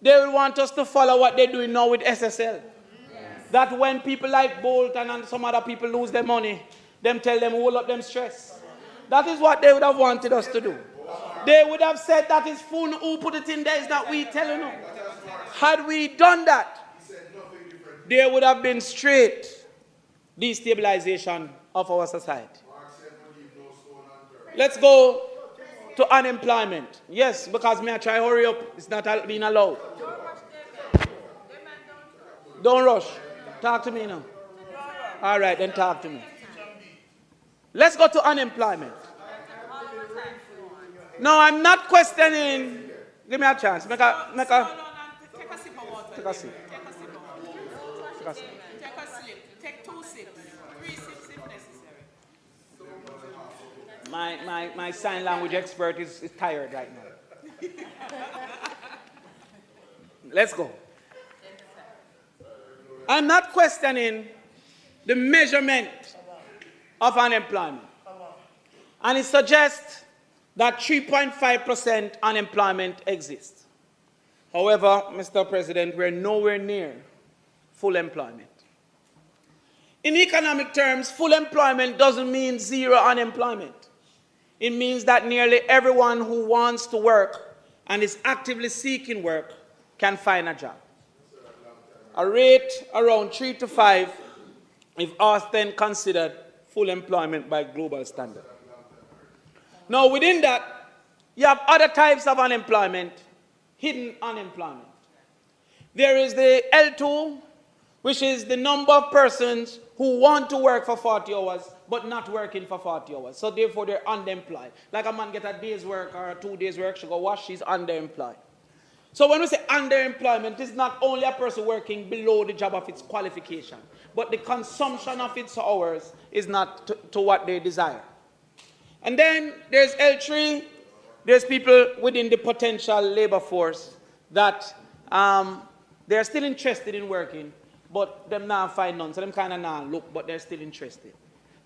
They will want us to follow what they're doing now with SSL. That when people like Bolton and some other people lose their money, them tell them hold up them stress. That is what they would have wanted us to do. They would have said that is fool who put it in there, is not we telling them. Had we done that, there would have been straight destabilization of our society. Let's go to unemployment. Yes, because me I try hurry up. It's not being allowed. Don't rush. Talk to me now. All right, then talk to me. Let's go to unemployment. No, I'm not questioning. Give me a chance. Take a sip of water. Take a sip. Take a sip. Take 2 sips. 3 sips if necessary. My sign language expert is tired right now. Let's go. I'm not questioning the measurement of unemployment. And it suggests that 3.5% unemployment exists. However, Mr. President, we're nowhere near full employment. In economic terms, full employment doesn't mean zero unemployment. It means that nearly everyone who wants to work and is actively seeking work can find a job. A rate around 3 to 5 is often considered full employment by global standards. Now, within that, you have other types of unemployment, hidden unemployment. There is the L2, which is the number of persons who want to work for 40 hours, but not working for 40 hours. So therefore, they're underemployed. Like a man get a day's work or 2 days' work, she go wash, she's underemployed. So when we say underemployment, it's not only a person working below the job of its qualification, but the consumption of its hours is not to what they desire. And then there's L3. There's people within the potential labor force that they're still interested in working, but them not find none. So them kind of not look, but they're still interested.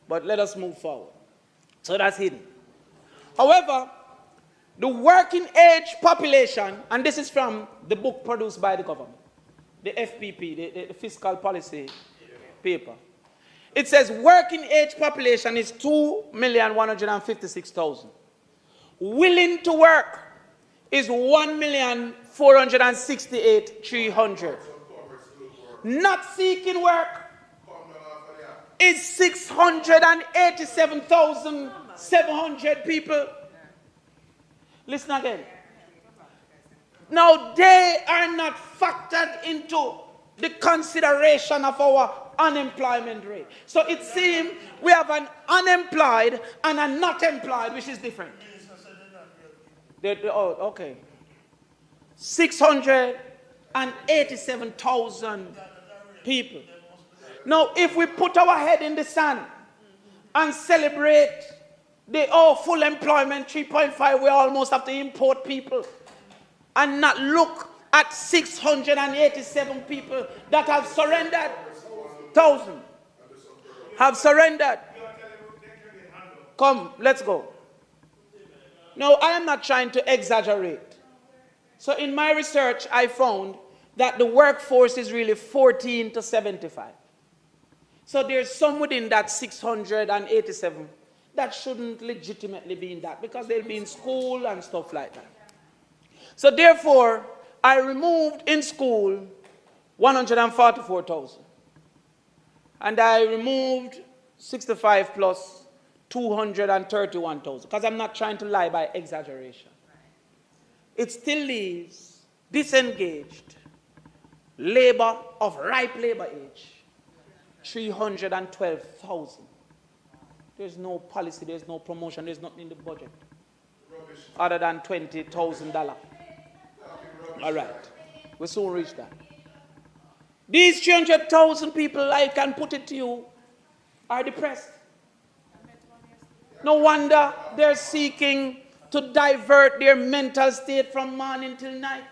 But let us move forward. So that's hidden. However, the working age population, and this is from the book produced by the government, the FPP, the fiscal policy paper. It says working age population is 2,156,000. Willing to work is 1,468,300. Not seeking work is 687,700 people. Listen again. Now, they are not factored into the consideration of our unemployment rate. So it seems we have an unemployed and a not employed, which is different. Oh, okay. 687,000 people. Now, if we put our head in the sand and celebrate the full employment 3.5, we almost have to import people and not look at 687 people that have surrendered. 1,000 have surrendered. Come, let's go. No, I am not trying to exaggerate. So in my research, I found that the workforce is really 14 to 75. So there's some within that 687 that shouldn't legitimately be in that because they'll be in school and stuff like that. So therefore, I removed in school 144,000. And I removed 65 plus 231,000 because I'm not trying to lie by exaggeration. It still leaves disengaged labor of ripe labor age, 312,000. There's no policy, there's no promotion, there's nothing in the budget other than $20,000. All right, we'll soon reach that. These 300,000 people, I can put it to you, are depressed. No wonder they're seeking to divert their mental state from morning till night.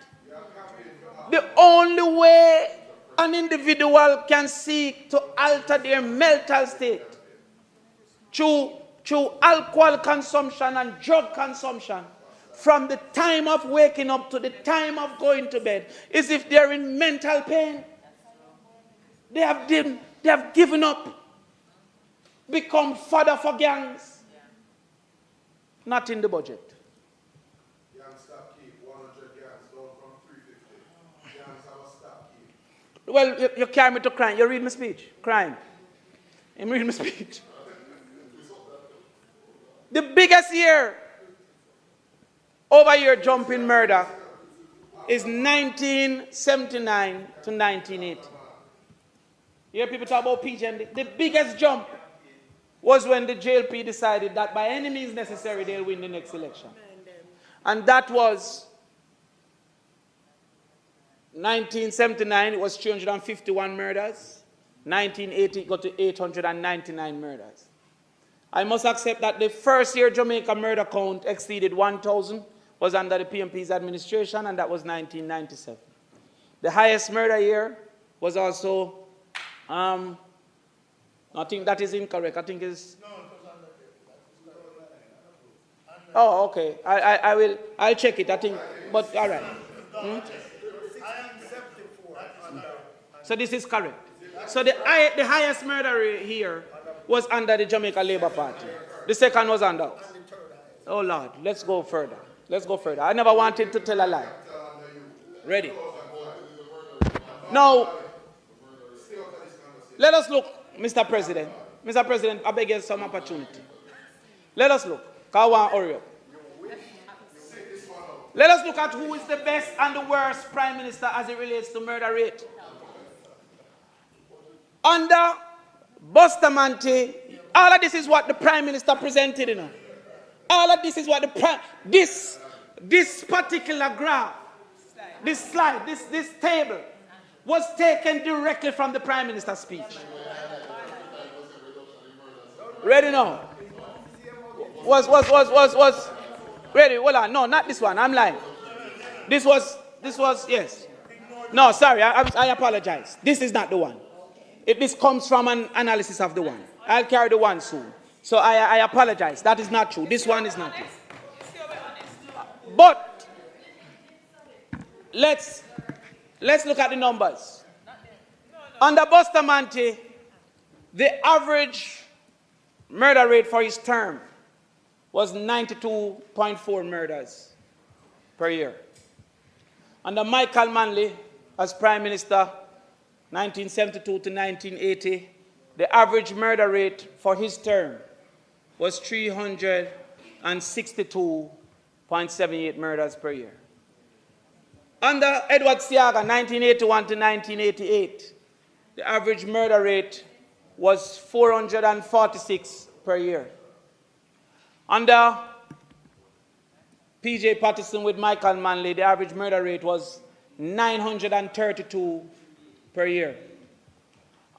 The only way an individual can seek to alter their mental state through alcohol consumption and drug consumption from the time of waking up to the time of going to bed is if they're in mental pain. They have given up, become fodder for gangs. Not in the budget. Well, you carry me to crime. You read my speech. Crime. You read my speech. The biggest over-year jump in murder is 1979 to 1980. You hear people talk about PG. The biggest jump was when the JLP decided that by any means necessary they'll win the next election. And that was 1979, it was 351 murders. 1980, it got to 899 murders. I must accept that the first year Jamaica murder count exceeded 1,000 was under the PMP's administration, and that was 1997. The highest murder year was also, I think that is incorrect. I think it's... Oh, okay. I'll check it, I think, but all right. So this is correct. So the highest murder rate here was under the Jamaica Labour Party. The second was under us. Oh Lord, let's go further. Let's go further. I never wanted to tell a lie. Ready? Now, let us look, Mr. President. Mr. President, I beg you some opportunity. Let us look. I want to hurry up. Let us look at who is the best and the worst Prime Minister as it relates to murder rate. Under Bustamante, all of this is what the Prime Minister presented, you know. All of this is what this particular graph, this slide, this table was taken directly from the Prime Minister's speech. Ready now? Was ready? Hold on. No, not this one. I'm lying. This was, yes. No, sorry, I apologize. This is not the one. This comes from an analysis of the one. I'll carry the one soon. So I apologize. That is not true. This one is not true. But let's look at the numbers. Under Bustamante, the average murder rate for his term was 92.4 murders per year. Under Michael Manley, as Prime Minister, 1972 to 1980, the average murder rate for his term was 362.78 murders per year. Under Edward Seaga, 1981 to 1988, the average murder rate was 446 per year. Under P.J. Patterson with Michael Manley, the average murder rate was 932 per year.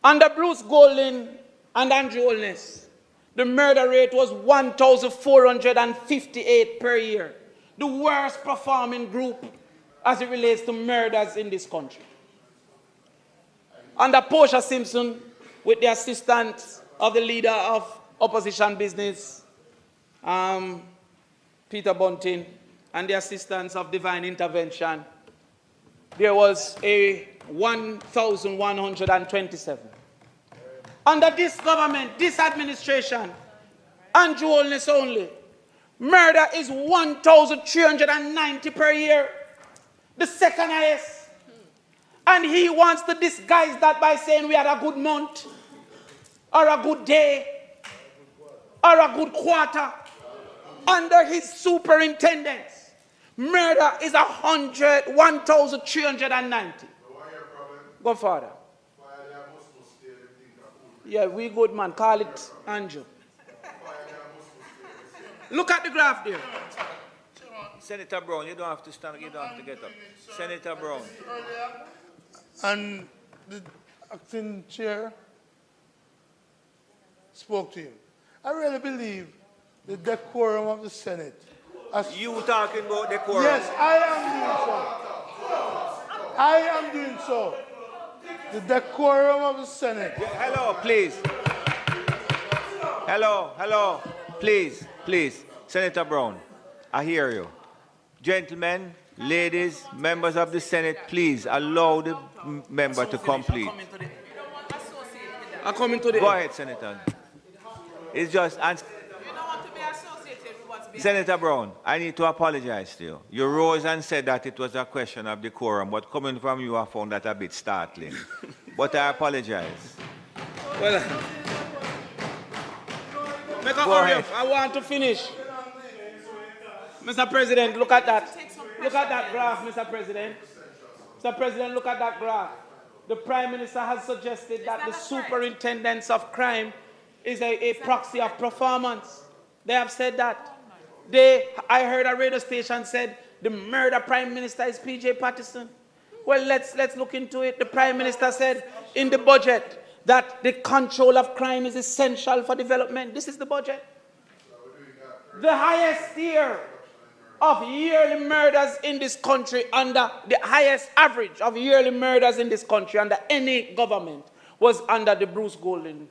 Under Bruce Golding and Andrew Holness, the murder rate was 1,458 per year. The worst performing group as it relates to murders in this country. Under Portia Simpson, with the assistance of the leader of opposition business, Peter Bunting, and the assistance of Divine Intervention, there was a 1,127. Under this government, this administration, Andrew Holness only, murder is 1,390 per year, the second highest. And he wants to disguise that by saying we had a good month, or a good day, or a good quarter. Under his superintendence, murder is 1,390. Go further. Yeah, we good, man. Call it Andrew. Look at the graph there. Senator Brown, you don't have to stand, you don't have to get up. Senator Brown. And the acting chair spoke to him. I really believe the decorum of the Senate. You talking about decorum? Yes, I am doing so. The decorum of the Senate. Hello, please. Hello, please. Senator Brown, I hear you. Gentlemen, ladies, members of the Senate, please allow the member to complete. I'm coming to the Go ahead, Senator. It's just... You don't want to be associated with what's being... Senator Brown, I need to apologize to you. You rose and said that it was a question of decorum, but coming from you, I found that a bit startling. But I apologize. Well, make a hurry up. I want to finish. Mr. President, look at that. Look at that graph, Mr. President. Mr. President, look at that graph. The Prime Minister has suggested that the superintendence of crime is a proxy of performance. They have said that. I heard a radio station said the murder Prime Minister is P.J. Patterson. Well, let's look into it. The Prime Minister said in the budget that the control of crime is essential for development. This is the budget. The highest year of yearly murders in this country, under the highest average of yearly murders in this country under any government, was under the Bruce Golding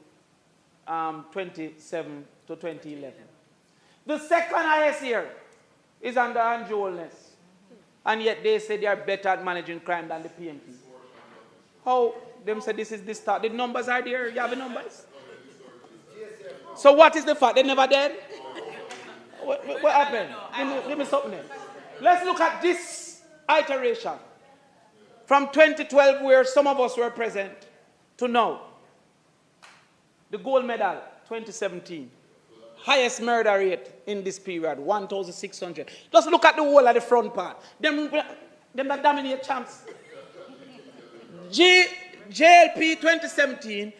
27 to 2011. The second highest year is under Andrew Holness. And yet they say they are better at managing crime than the PMP. How? Them say this is the start. The numbers are there. You have the numbers. So what is the fact? They never dead? What happened? Give me something else. Let's look at this iteration. From 2012, where some of us were present, to now. The gold medal, 2017. Highest murder rate in this period, 1,600. Just look at the whole of the front part. Them that dominate champs. JLP 2017,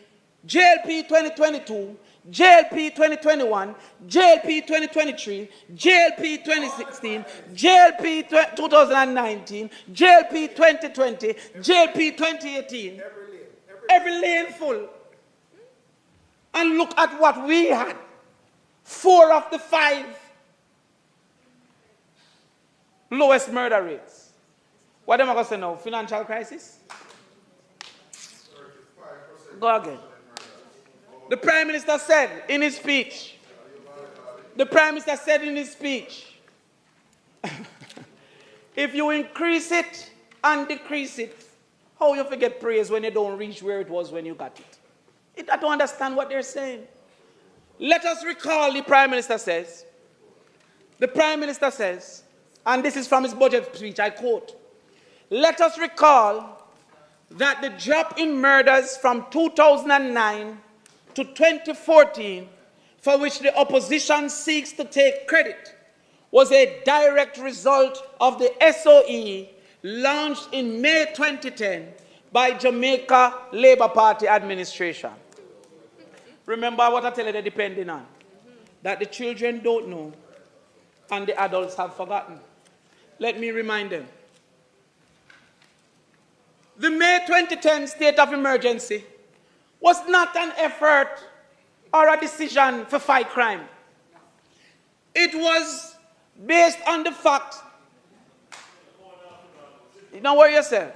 JLP 2022, JLP 2021, JLP 2023, JLP 2016, JLP 2019, JLP 2020, JLP 2018. Every lane full. And look at what we had. 4 of the 5 lowest murder rates. What am I going to say now? Financial crisis? Go again. The Prime Minister said in his speech, If you increase it and decrease it, how you forget praise when you don't reach where it was when you got it? I don't understand what they're saying. Let us recall the Prime Minister says, and this is from his budget speech, I quote, let us recall that the drop in murders from 2009 to 2014, for which the opposition seeks to take credit, was a direct result of the SOE launched in May 2010 by Jamaica Labour Party administration. Remember what I tell you they're depending on, that the children don't know and the adults have forgotten. Let me remind them. The May 2010 state of emergency was not an effort or a decision to fight crime. It was based on the fact, you know what you said,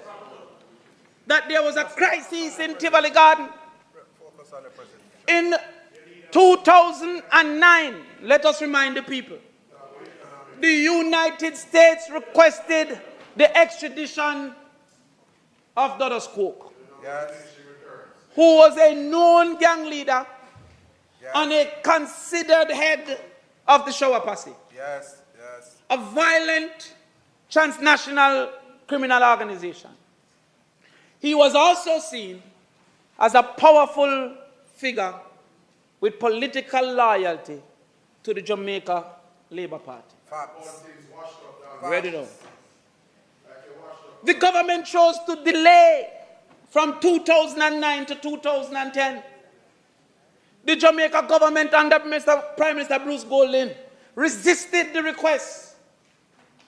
that there was a crisis in Tivoli Garden. In 2009, let us remind the people, the United States requested the extradition of Dodos Cook, Yes. who was a known gang leader Yes. and a considered head of the Shower Posse, Yes. Yes. a violent transnational criminal organization. He was also seen as a powerful figure with political loyalty to the Jamaica Labour Party. Facts. Ready now. The government chose to delay from 2009 to 2010. The Jamaica government under Prime Minister Bruce Golding resisted the request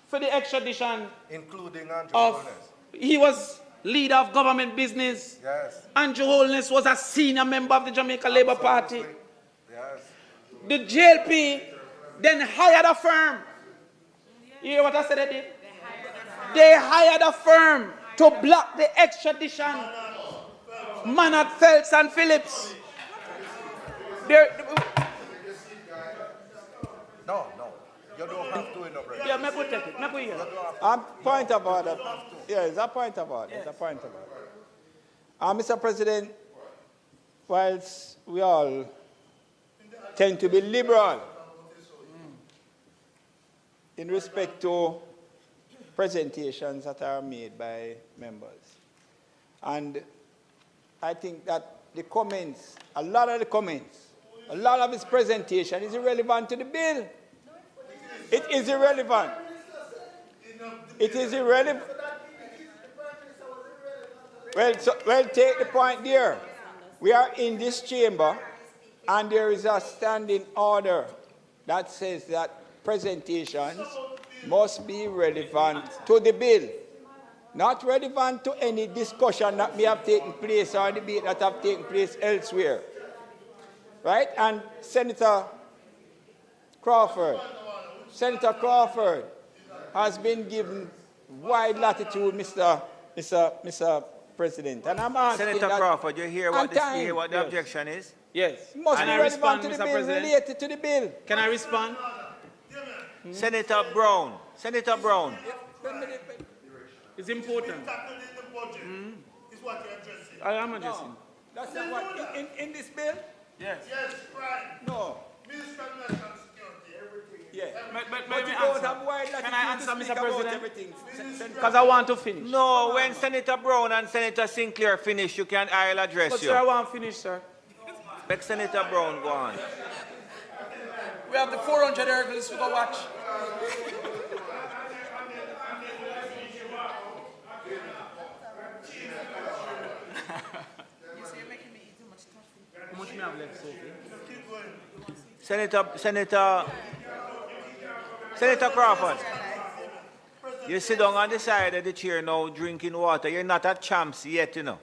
for the extradition Including Andrew of, Holness. he was leader of government business. Yes. Andrew Holness was a senior member of the Jamaica Labour Party. Absolutely. Yes. The JLP then hired a firm. You hear what I said they did? They hired a firm to block the extradition. Manat, Phelps, and Phillips. No. You don't have to in the break. Yeah, make we take it. Make we hear. Point of order. Yeah, it's a point of order. It's a point of order. Mr. President, whilst we all tend to be liberal in respect to presentations that are made by members, and I think that the comments, a lot of his presentation is irrelevant to the bill. It is irrelevant. It is irrelevant. Well, take the point there. We are in this chamber, and there is a standing order that says that presentations must be relevant to the bill, not relevant to any discussion that may have taken place or debate that have taken place elsewhere. Right? And Senator Crawford has been given wide latitude, Mr. President. And I'm asking Senator that Crawford, you hear what the objection is? Yes. must Can be I relevant respond, to the Mr. bill, President? related to the bill. Can I respond? Senator Brown. It's important. Is what you're addressing. I am addressing. That's not what, in this bill? Yes. Yes, right. No. Minister of National Security. Everything. Yeah. But But you don't have wide latitude Can I answer, to speak Mr. about President? everything. Because I want to finish. No, when Senator Brown and Senator Sinclair finish, I'll address But you. sir, I want to finish, sir. Make Senator Brown go on. We have the 400 hurdles we go watch. How much me have left, Sophie? Senator Crawford, you sit down on the side of the chair now drinking water. You're not a champs yet, you know.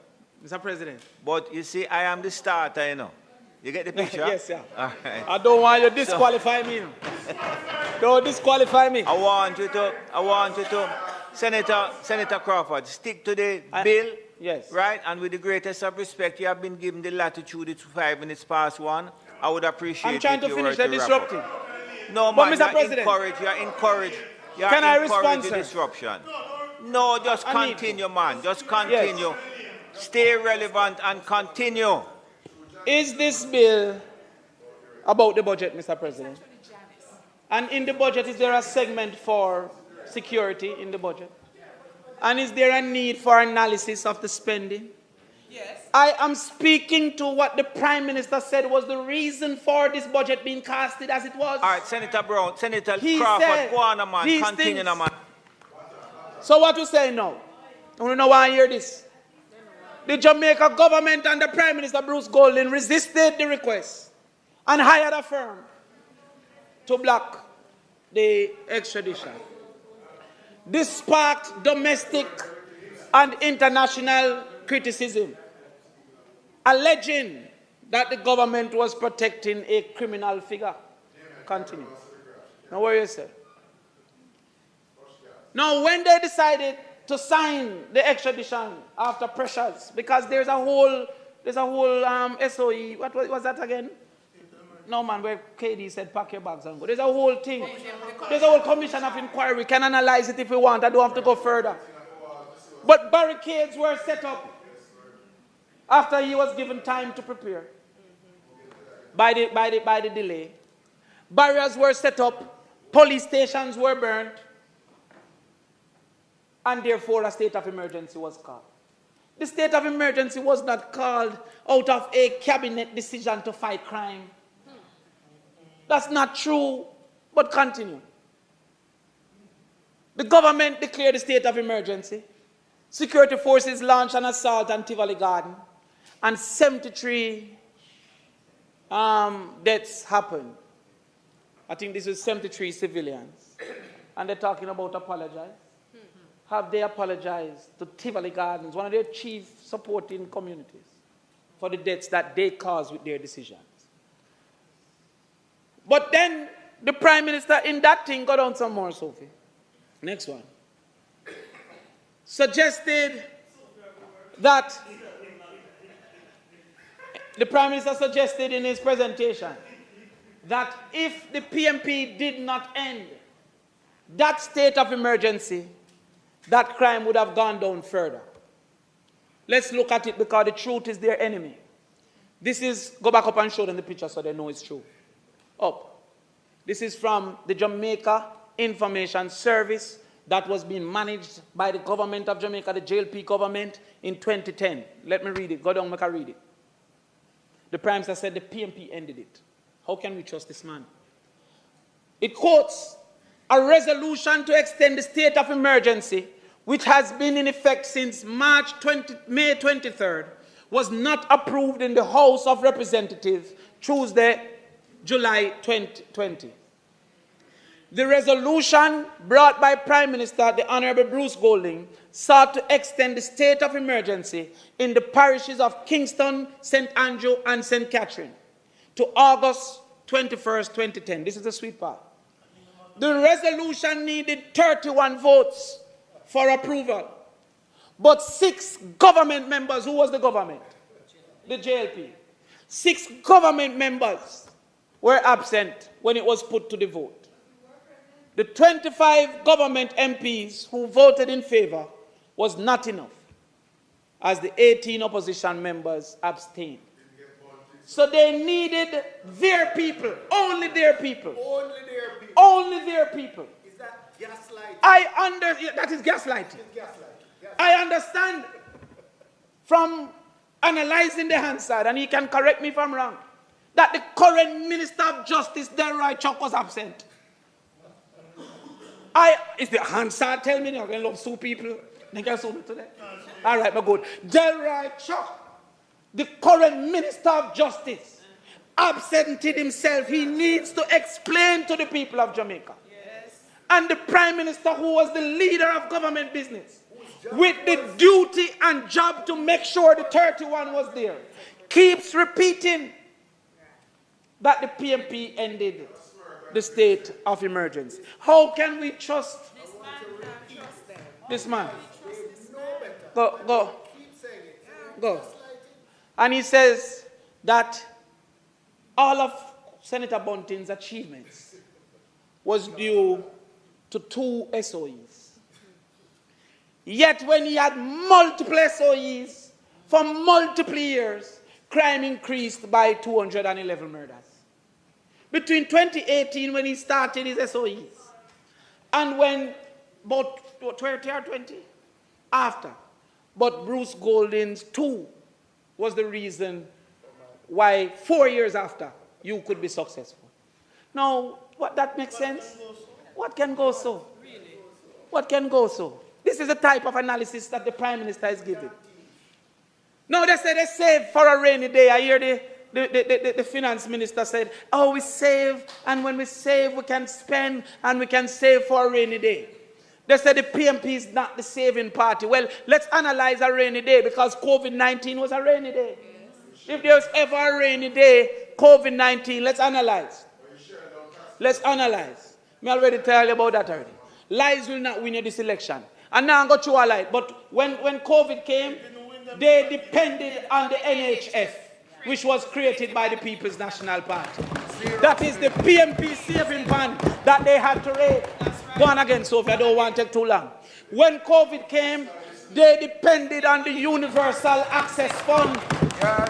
Mr. President. But you see, I am the starter, you know. You get the picture? Yes, sir. All right. I don't want you to disqualify me. Don't disqualify me. I want you to, Senator Crawford, stick to the bill. Yes. Right? And with the greatest of respect, you have been given the latitude. It's 5 minutes past 1. I would appreciate it. I'm trying to finish the disrupting. No, But man, Mr. President. you're You're Can I respond, encouraging sir? disruption. No, just I need continue, man. Just continue. Stay relevant and continue. Is this bill about the budget, Mr. President? And in the budget, is there a segment for security in the budget? And is there a need for analysis of the spending? Yes. I am speaking to what the Prime Minister said was the reason for this budget being casted as it was. All right, Senator Brown, Senator He Crawford, said go on, man. these Continue, things. man. So what you say now? I want to know why I hear this. The Jamaica government and the Prime Minister Bruce Golding resisted the request and hired a firm to block the extradition. This sparked domestic and international criticism, alleging that the government was protecting a criminal figure. Continue. Now, what you say? Now, when they decided to sign the extradition after pressures, because there's a whole SOE, what was that again? No, man, where KD said pack your bags and go. There's a whole thing. There's a whole commission of inquiry. We can analyze it if we want. I don't have to go further. But barricades were set up after he was given time to prepare by the delay. Barriers were set up. Police stations were burned. And therefore a state of emergency was called. The state of emergency was not called out of a cabinet decision to fight crime. That's not true, but continue. The government declared a state of emergency. Security forces launched an assault on Tivoli Garden, and 73 deaths happened. I think this was 73 civilians. And they're talking about apologize. Have they apologized to Tivoli Gardens, one of their chief supporting communities, for the deaths that they caused with their decisions? But then the Prime Minister in that thing got on some more, Sophie. Next one. Suggested that the Prime Minister suggested in his presentation that if the PMP did not end that state of emergency, that crime would have gone down further. Let's look at it because the truth is their enemy. This is, go back up and show them the picture so they know it's true. Up. This is from the Jamaica Information Service that was being managed by the government of Jamaica, the JLP government, in 2010. Let me read it. Go down, make I read it. The Prime Minister said the PMP ended it. How can we trust this man? It quotes, a resolution to extend the state of emergency, which has been in effect since May 23rd, was not approved in the House of Representatives Tuesday, July 2020. The resolution brought by Prime Minister, the Honorable Bruce Golding, sought to extend the state of emergency in the parishes of Kingston, St. Andrew, and St. Catherine to August 21st, 2010. This is the sweet part. The resolution needed 31 votes for approval. But 6 government members, who was the government? The JLP. 6 government members were absent when it was put to the vote. The 25 government MPs who voted in favor was not enough, as the 18 opposition members abstained. So they needed their people, only their people. Only their people. Only their people. Is that gaslighting? That is gaslighting. It's gaslighting. I understand from analyzing the Hansard, and he can correct me if I'm wrong, that the current Minister of Justice, Delroy Chuck, was absent. Is the Hansard tell me, I'm going to love sue people? They can sue me today. All right, but good. Delroy Chuck, the current Minister of Justice, absented himself. He needs to explain to the people of Jamaica. Yes. And the Prime Minister, who was the leader of government business, with the duty and job to make sure the 31 was there, keeps repeating that the PMP ended the state of emergency. How can we trust this man? Go. And he says that all of Senator Bunting's achievements was due to 2 SOEs. Yet when he had multiple SOEs for multiple years, crime increased by 211 murders. Between 2018, when he started his SOEs, and when about 20 or 20 after, but Bruce Golding's 2 was the reason why 4 years after you could be successful. Now, what that makes sense? What can go so? What can go so? This is the type of analysis that the Prime Minister is giving. No, they say they save for a rainy day. I hear the finance minister said, oh, we save, and when we save, we can spend, and we can save for a rainy day. They said the PMP is not the saving party. Well, let's analyze a rainy day, because COVID-19 was a rainy day. If there's ever a rainy day, COVID-19, let's analyze. Let's analyze. Me already tell you about that already. Lies will not win this election. And now I'm going to a light. But when COVID came, they depended on the NHF, which was created by the People's National Party. That is the PMP saving fund that they had to raise. Go on again, Sophie, I don't want to take too long. When COVID came, they depended on the Universal Access Fund. Yes.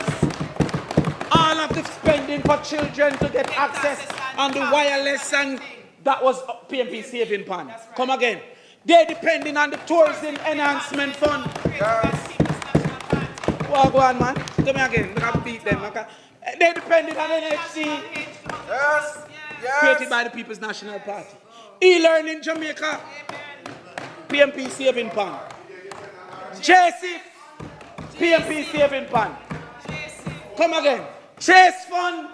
All of the spending for children to get access on the wireless, and that was PMP saving fund. Come again. They depending on the Tourism Enhancement Fund. Yes. Well, go on, man. Come again. I can beat them. They depended on NHC. Yes. Created by the People's National Party. E-learning Jamaica. PMP saving fund. JC. PMP saving fund. Come again. Chase fund.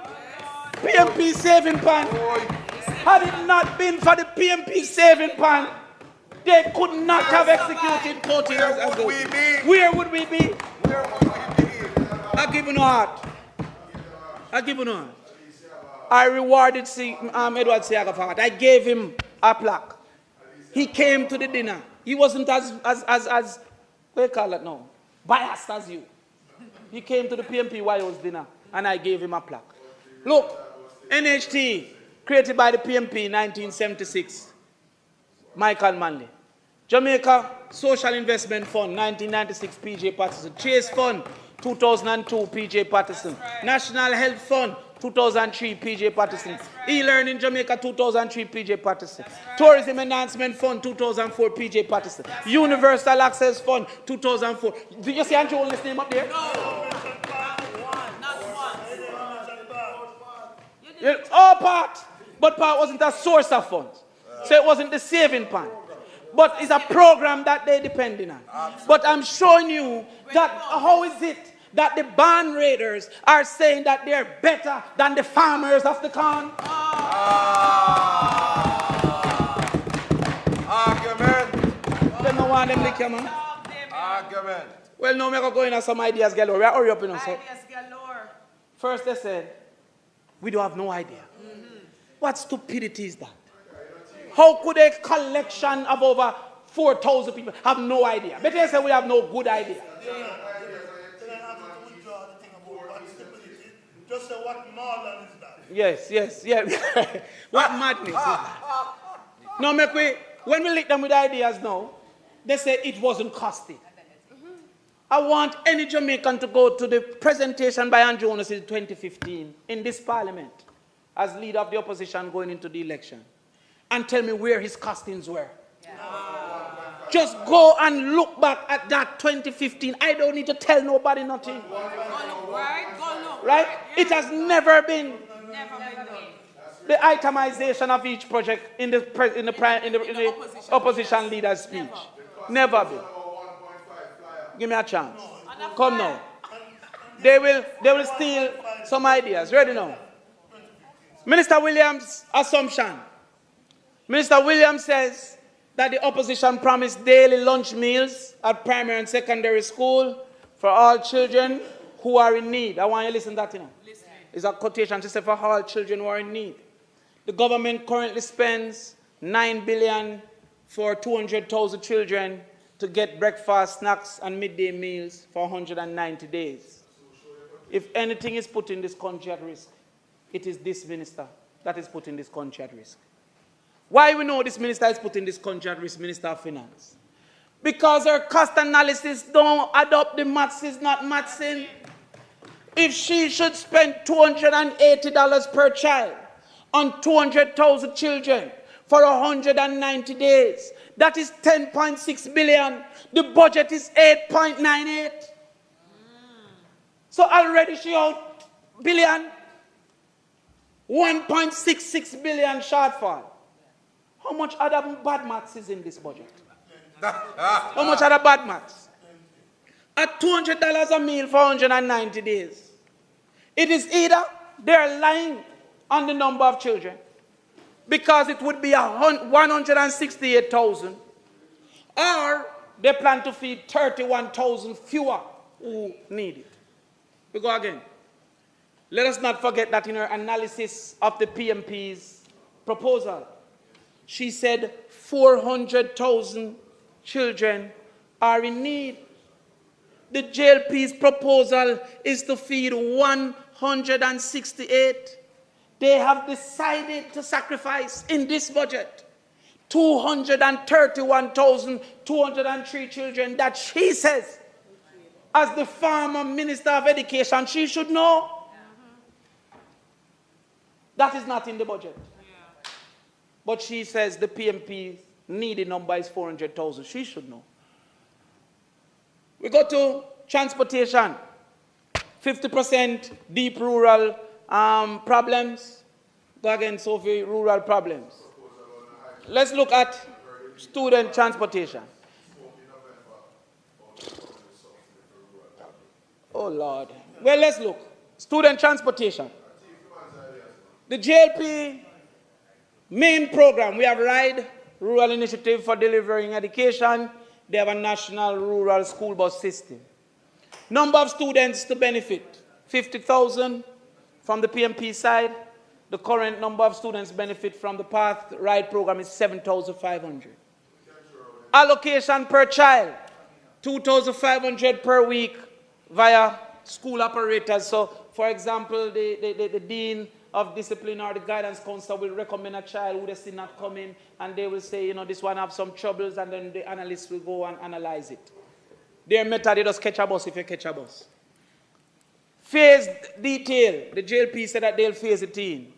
PMP saving fund. Had it not been for the PMP saving fund, they could not have executed 40 years ago. Where would we be? I give you no heart. I give you no heart. I rewarded Edward Seaga for that. I gave him a plaque. He came to the dinner. He wasn't as what do you call it now? Biased as you. He came to the PMP YO's dinner, and I gave him a plaque. Look, NHT, created by the PMP in 1976. Michael Manley. Jamaica Social Investment Fund, 1996, P.J. Patterson. Chase Fund, 2002, P.J. Patterson. Right. National Health Fund, 2003, P.J. Patterson. Right. E-Learning Jamaica, 2003, P.J. Patterson. Right. Tourism Enhancement Fund, 2004, P.J. Patterson. Right. Universal Access Fund, 2004. Do you see Andrew Only's name up there? No. All part, but part wasn't a source of funds. So it wasn't the saving fund. But it's a program that they're depending on. But I'm showing you that how is it that the band raiders are saying that they're better than the farmers of the corn? Argument. They don't want them liquor, man. Argument. Well, now we're going to some ideas galore. We're hurry up in us. Ideas galore. First they said, we don't have no idea. What stupidity is that? How could a collection of over 4,000 people have no idea? But they say we have no good idea. Just say what madness is that? Yes. What madness is that? Now, when we link them with ideas now, they say it wasn't costing. I want any Jamaican to go to the presentation by Andrew Jonas in 2015 in this parliament as leader of the opposition going into the election and tell me where his costings were. Yeah. Just go and look back at that 2015. I don't need to tell nobody nothing. Go look, right? Yeah. It has never been. Never been done. The itemization of each project in the opposition leader's speech. Never been. Give me a chance. Come now. They will steal some ideas. Ready now? Minister Williams' assumption. Minister Williams says that the opposition promised daily lunch meals at primary and secondary school for all children who are in need. I want you to listen to that, you know. It's a quotation to say for all children who are in need. The government currently spends $9 billion for 200,000 children to get breakfast, snacks, and midday meals for 190 days. If anything is putting this country at risk, it is this minister that is putting this country at risk. Why we know this minister is putting this country at risk, Minister of Finance? Because her cost analysis don't add up, the maths is not mathsing. If she should spend $280 per child on 200,000 children for 190 days, that is 10.6 billion. The budget is 8.98. So already she out billion, 1.66 billion shortfall. How much other bad maths is in this budget? How much other bad maths? At $200 a meal for 190 days. It is either they're lying on the number of children, because it would be 168,000, or they plan to feed 31,000 fewer who need it. We go again. Let us not forget that in her analysis of the PMP's proposal, she said 400,000 children are in need. The JLP's proposal is to feed 168. They have decided to sacrifice in this budget 231,203 children that she says, as the former Minister of Education, she should know. That is not in the budget. But she says the PMP needed number is 400,000. She should know. We go to transportation. 50% deep rural problems. Go again, Sophie, rural problems. Let's look at student transportation. Oh, Lord. Well, let's look. Student transportation. The JLP main program, we have RIDE, Rural Initiative for Delivering Education. They have a national rural school bus system. Number of students to benefit, 50,000 from the PMP side. The current number of students benefit from the PATH RIDE program is 7,500. Allocation per child, 2,500 per week via school operators. So, for example, the dean of discipline or the guidance counselor will recommend a child who they still not coming, and they will say, you know, this one have some troubles, and then the analyst will go and analyze it. Their method, they just catch a bus if you catch a bus. Phased detail, the JLP said that they'll phase it in.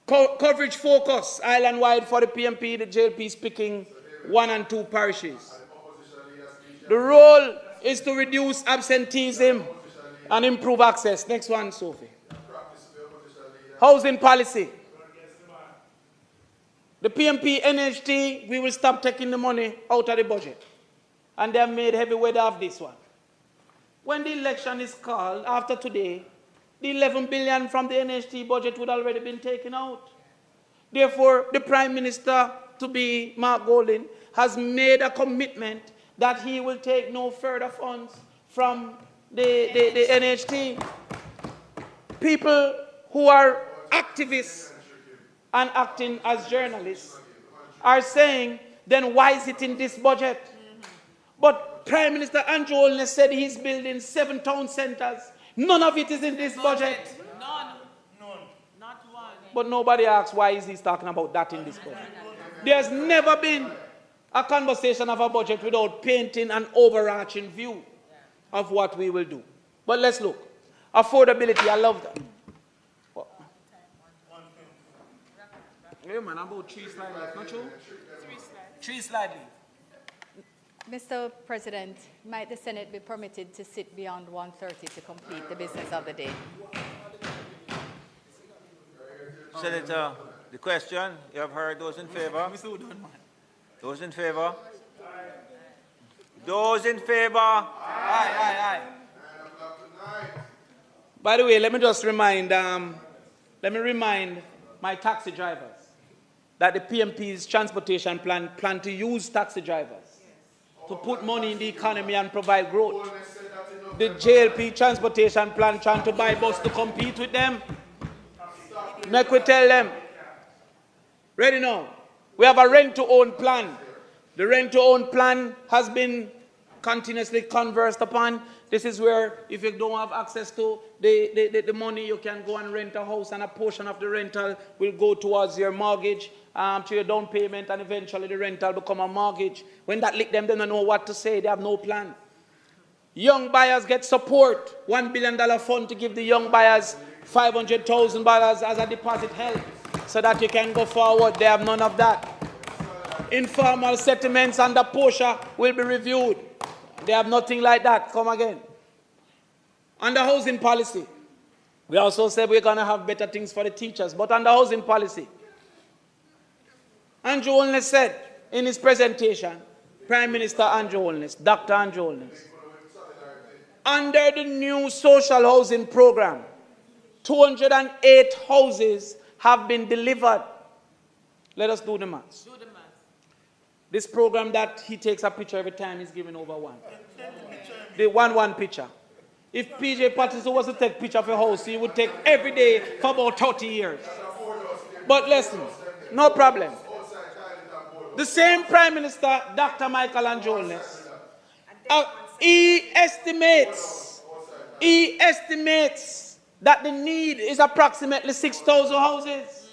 Coverage focus, island-wide for the PMP, the JLP is picking 1 and 2 parishes. The role is to reduce absenteeism and improve access. Next one, Sophie. Housing policy. The PMP NHT, we will stop taking the money out of the budget. And they have made heavy weather of this one. When the election is called, after today, the 11 billion from the NHT budget would already been taken out. Therefore, the Prime Minister, to be Mark Golding, has made a commitment that he will take no further funds from the NHT. People who are activists and acting as journalists are saying, then why is it in this budget? But Prime Minister Andrew Holness said he's building 7 town centers. None of it is in this budget. None. Not one. But nobody asks why is he talking about that in this budget. There's never been a conversation of a budget without painting an overarching view of what we will do. But let's look. Affordability, I love that. Hey man, I'm about 3 slides left, not true? 3 slides. Mr. President, might the Senate be permitted to sit beyond 1:30 to complete the business of the day? Senator, the question, you have heard. Those in favor? Those in favor? Those in favor? Aye. By the way, let me just remind my taxi drivers that the PMP's transportation plan to use taxi drivers to put money in the economy and provide growth. The JLP transportation plan trying to buy bus to compete with them. Make we tell them. Ready now. We have a rent-to-own plan. The rent-to-own plan has been continuously conversed upon. This is where, if you don't have access to the money, you can go and rent a house, and a portion of the rental will go towards your mortgage, to your down payment, and eventually the rental become a mortgage. When that lick them, they don't know what to say. They have no plan. Young buyers get support. $1 billion fund to give the young buyers $500,000 as a deposit help so that you can go forward. They have none of that. Informal settlements under POSHA will be reviewed. They have nothing like that. Come again. Under housing policy, we also said we're going to have better things for the teachers. But under housing policy, Andrew Holness said in his presentation, Prime Minister Andrew Holness, Dr. Andrew Holness, under the new social housing program, 208 houses have been delivered. Let us do the maths. This program that he takes a picture every time he's giving over one. The one picture. If PJ Patterson was to take a picture of a house, he would take every day for about 30 years. But listen, no problem. The same Prime Minister, Dr. Michael Anjones, he estimates that the need is approximately 6,000 houses.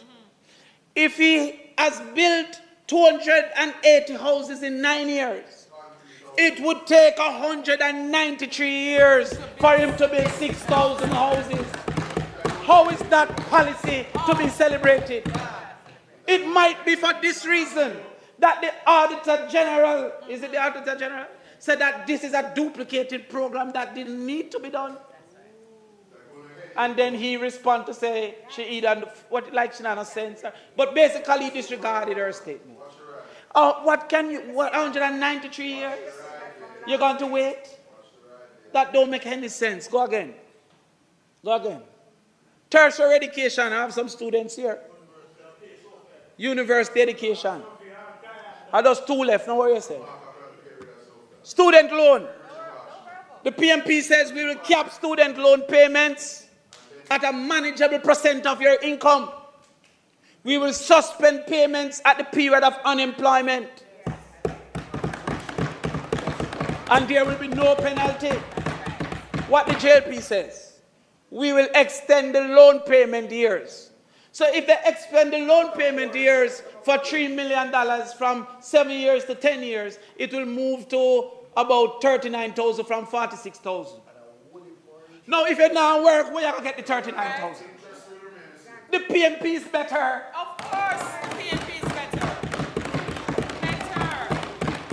If he has built 280 houses in 9 years, it would take 193 years for him to build 6,000 houses. How is that policy to be celebrated? It might be for this reason that the Auditor General, is it the Auditor General, said that this is a duplicated program that didn't need to be done. And then he responded to say, she either, what like she not sense, but basically he disregarded her statement. Oh, what can you, what, 193 years? You're going to wait? That don't make any sense. Go again. Go again. Tertiary education, I have some students here. University education. I just two left, now what you say? Student loan. The PMP says we will cap student loan payments at a manageable percent of your income. We will suspend payments at the period of unemployment. And there will be no penalty. What the JLP says, we will extend the loan payment years. So if they extend the loan payment years for $3 million from 7 years to 10 years, it will move to about 39,000 from 46,000. Now, if you now work, where you going to get the 39,000? The PMP is better. Of course, the PMP is better.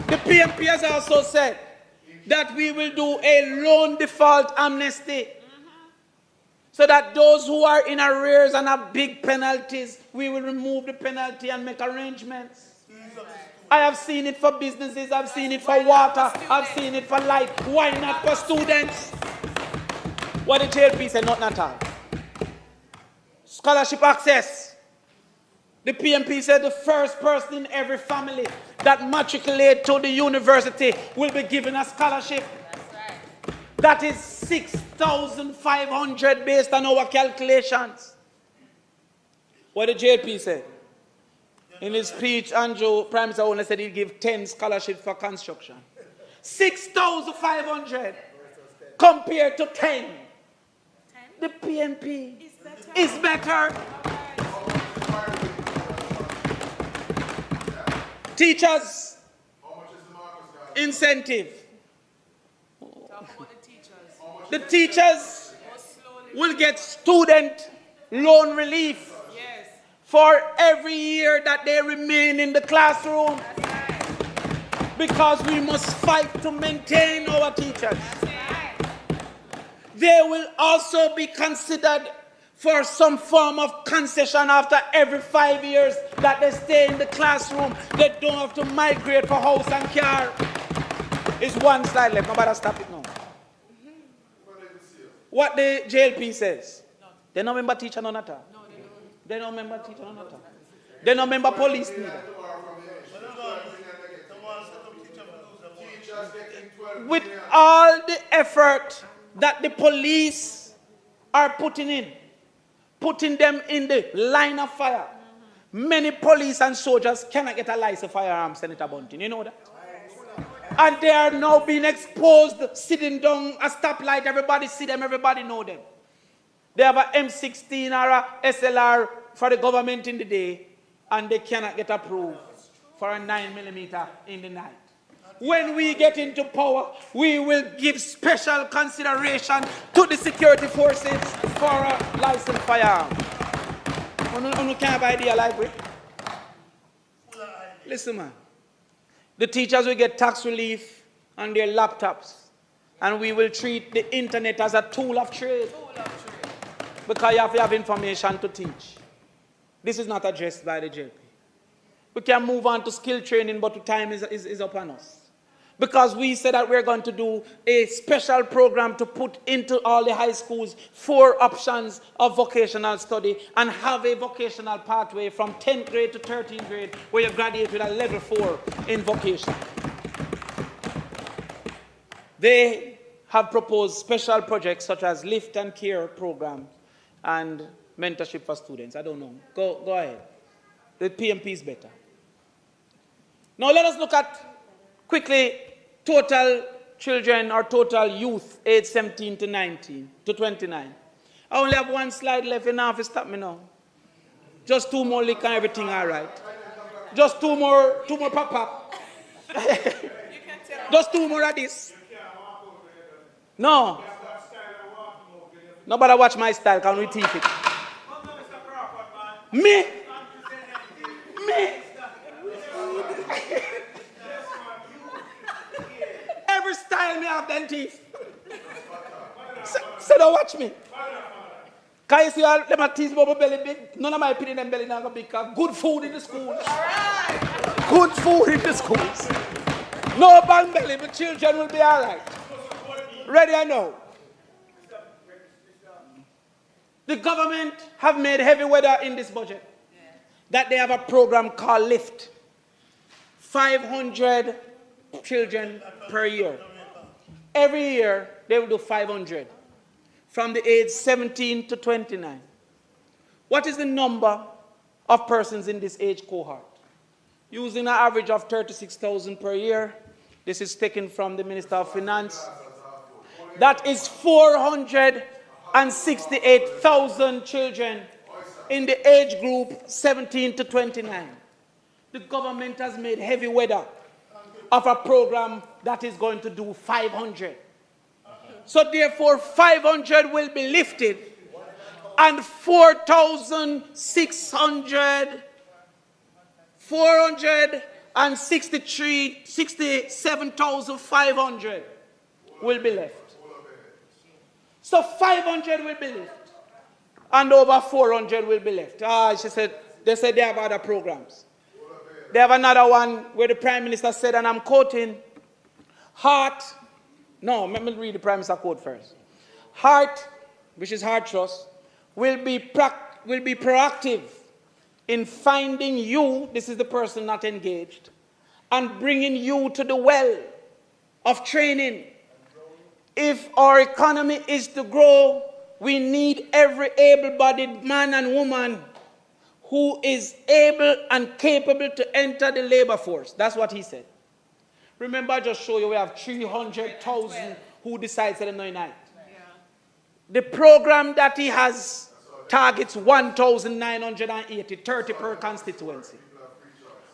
The PMP has also said that we will do a loan default amnesty. So that those who are in arrears and have big penalties, we will remove the penalty and make arrangements. I have seen it for businesses, I've seen it for water, I've seen it for light. Why not for students? What the JLP said, not at all. Scholarship access. The PMP said the first person in every family that matriculate to the university will be given a scholarship. That's right. That is 6,500 based on our calculations. What the JLP said. In his speech, Andrew, Prime Minister only said he'd give 10 scholarships for construction. 6,500 compared to 10. The PMP is better. Teachers, incentive. The teachers will get student loan relief for every year that they remain in the classroom. Because we must fight to maintain our teachers. They will also be considered for some form of concession after every 5 years that they stay in the classroom. They don't have to migrate for house and car. It's one slide left. Nobody stop it now. What the JLP says. They don't remember teacher none at all. They don't remember teacher none at all. They don't remember police neither. With all the effort that the police are putting them in the line of fire, many police and soldiers cannot get a license for firearms, Senator Bunting. You know that? And they are now being exposed, sitting down, a stoplight, everybody see them, everybody know them. They have a M16 or a SLR for the government in the day, and they cannot get approved for a 9mm in the night. When we get into power, we will give special consideration to the security forces for a licensed firearm. You can't buy the library. Listen, man. The teachers will get tax relief on their laptops, and we will treat the internet as a tool of trade. Because you have to have information to teach. This is not addressed by the JP. We can move on to skill training, but the time is upon us. Because we said that we're going to do a special program to put into all the high schools 4 options of vocational study and have a vocational pathway from 10th grade to 13th grade where you graduate with a level 4 in vocation. They have proposed special projects such as lift and care programs and mentorship for students. I don't know. Go ahead. The PMP is better. Now let us look at quickly total children or total youth age 17 to 19 to 29. I only have 1 slide left. Enough to stop me now. Just 2 more lick and everything all right. Just 2 more pop. Just 2 more of this. No. Nobody watch my style. Can we teach it? Me. Every style me have them teeth. So don't watch me. Can you see all them teeth bubble belly big? None of my opinion them belly not gonna big. Good food in the schools. Right. Good food in the schools. No bang belly, but children will be all right. Ready or no? The government have made heavy weather in this budget. That they have a program called LIFT. 500 children per year. Every year, they will do 500. From the age 17 to 29. What is the number of persons in this age cohort? Using an average of 36,000 per year. This is taken from the Minister of Finance. That is 468,000 children in the age group 17 to 29. The government has made heavy weather of a program that is going to do 500. So therefore 500 will be lifted and 467,500 will be left. So 500 will be left. And over 400 will be left. She said, they said they have other programs. They have another one where the Prime Minister said, and I'm quoting, let me read the Prime Minister quote first. Heart, which is Heart Trust, will be proactive in finding you, this is the person not engaged, and bringing you to the well of training. If our economy is to grow, we need every able-bodied man and woman who is able and capable to enter the labor force. That's what he said. Remember, I just showed you we have 300,000 who decides at the night. Yeah. The program that he has targets 1,980, 30 per constituency.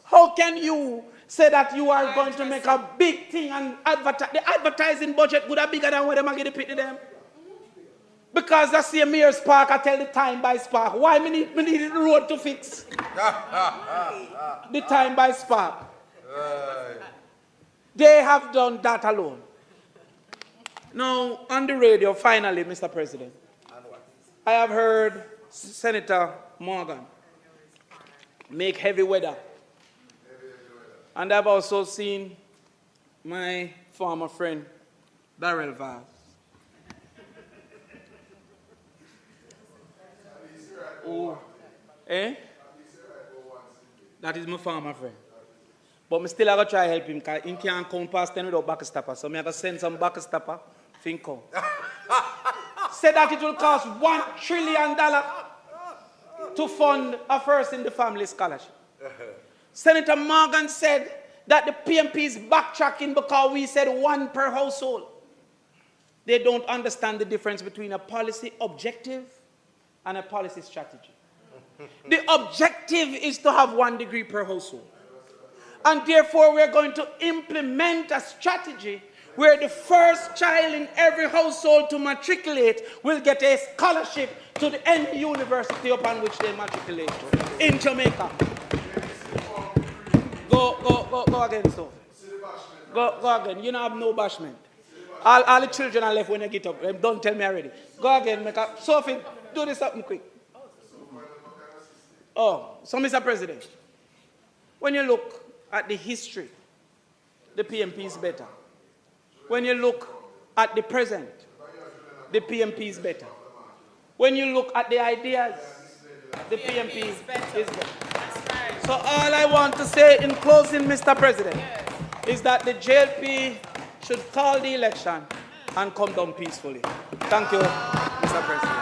How can you say that you are going to make a big thing and the advertising budget would have bigger than what they are going to pay to them? Because that's the Mayor's Park, I tell the time by spark. Why we need the road to fix? The time by spark. They have done that alone. Now, on the radio, finally, Mr. President, I have heard Senator Morgan make heavy weather. And I've also seen my former friend, Darrell Vaz. Oh, that is my former friend. But I still have to try to help him because he can't come past 10 without backstopper. So I have to send some backstopper for him come. Said that it will cost $1 trillion to fund a first in the family scholarship. Senator Morgan said that the PMP is backtracking because we said 1 per household. They don't understand the difference between a policy objective and a policy strategy. The objective is to have 1 degree per household. And therefore, we're going to implement a strategy where the first child in every household to matriculate will get a scholarship to any university upon which they matriculate to in Jamaica. Go again, so. Go again. You don't have no bashment. All the children are left when they get up. Don't tell me already. Go again, make up. Sophie, do this something quick. Oh, so Mr. President, when you look at the history, the PMP is better. When you look at the present, the PMP is better. When you look at the ideas, the PMP is better. So all I want to say in closing, Mr. President, is that the JLP should call the election and come down peacefully. Thank you, Mr. President.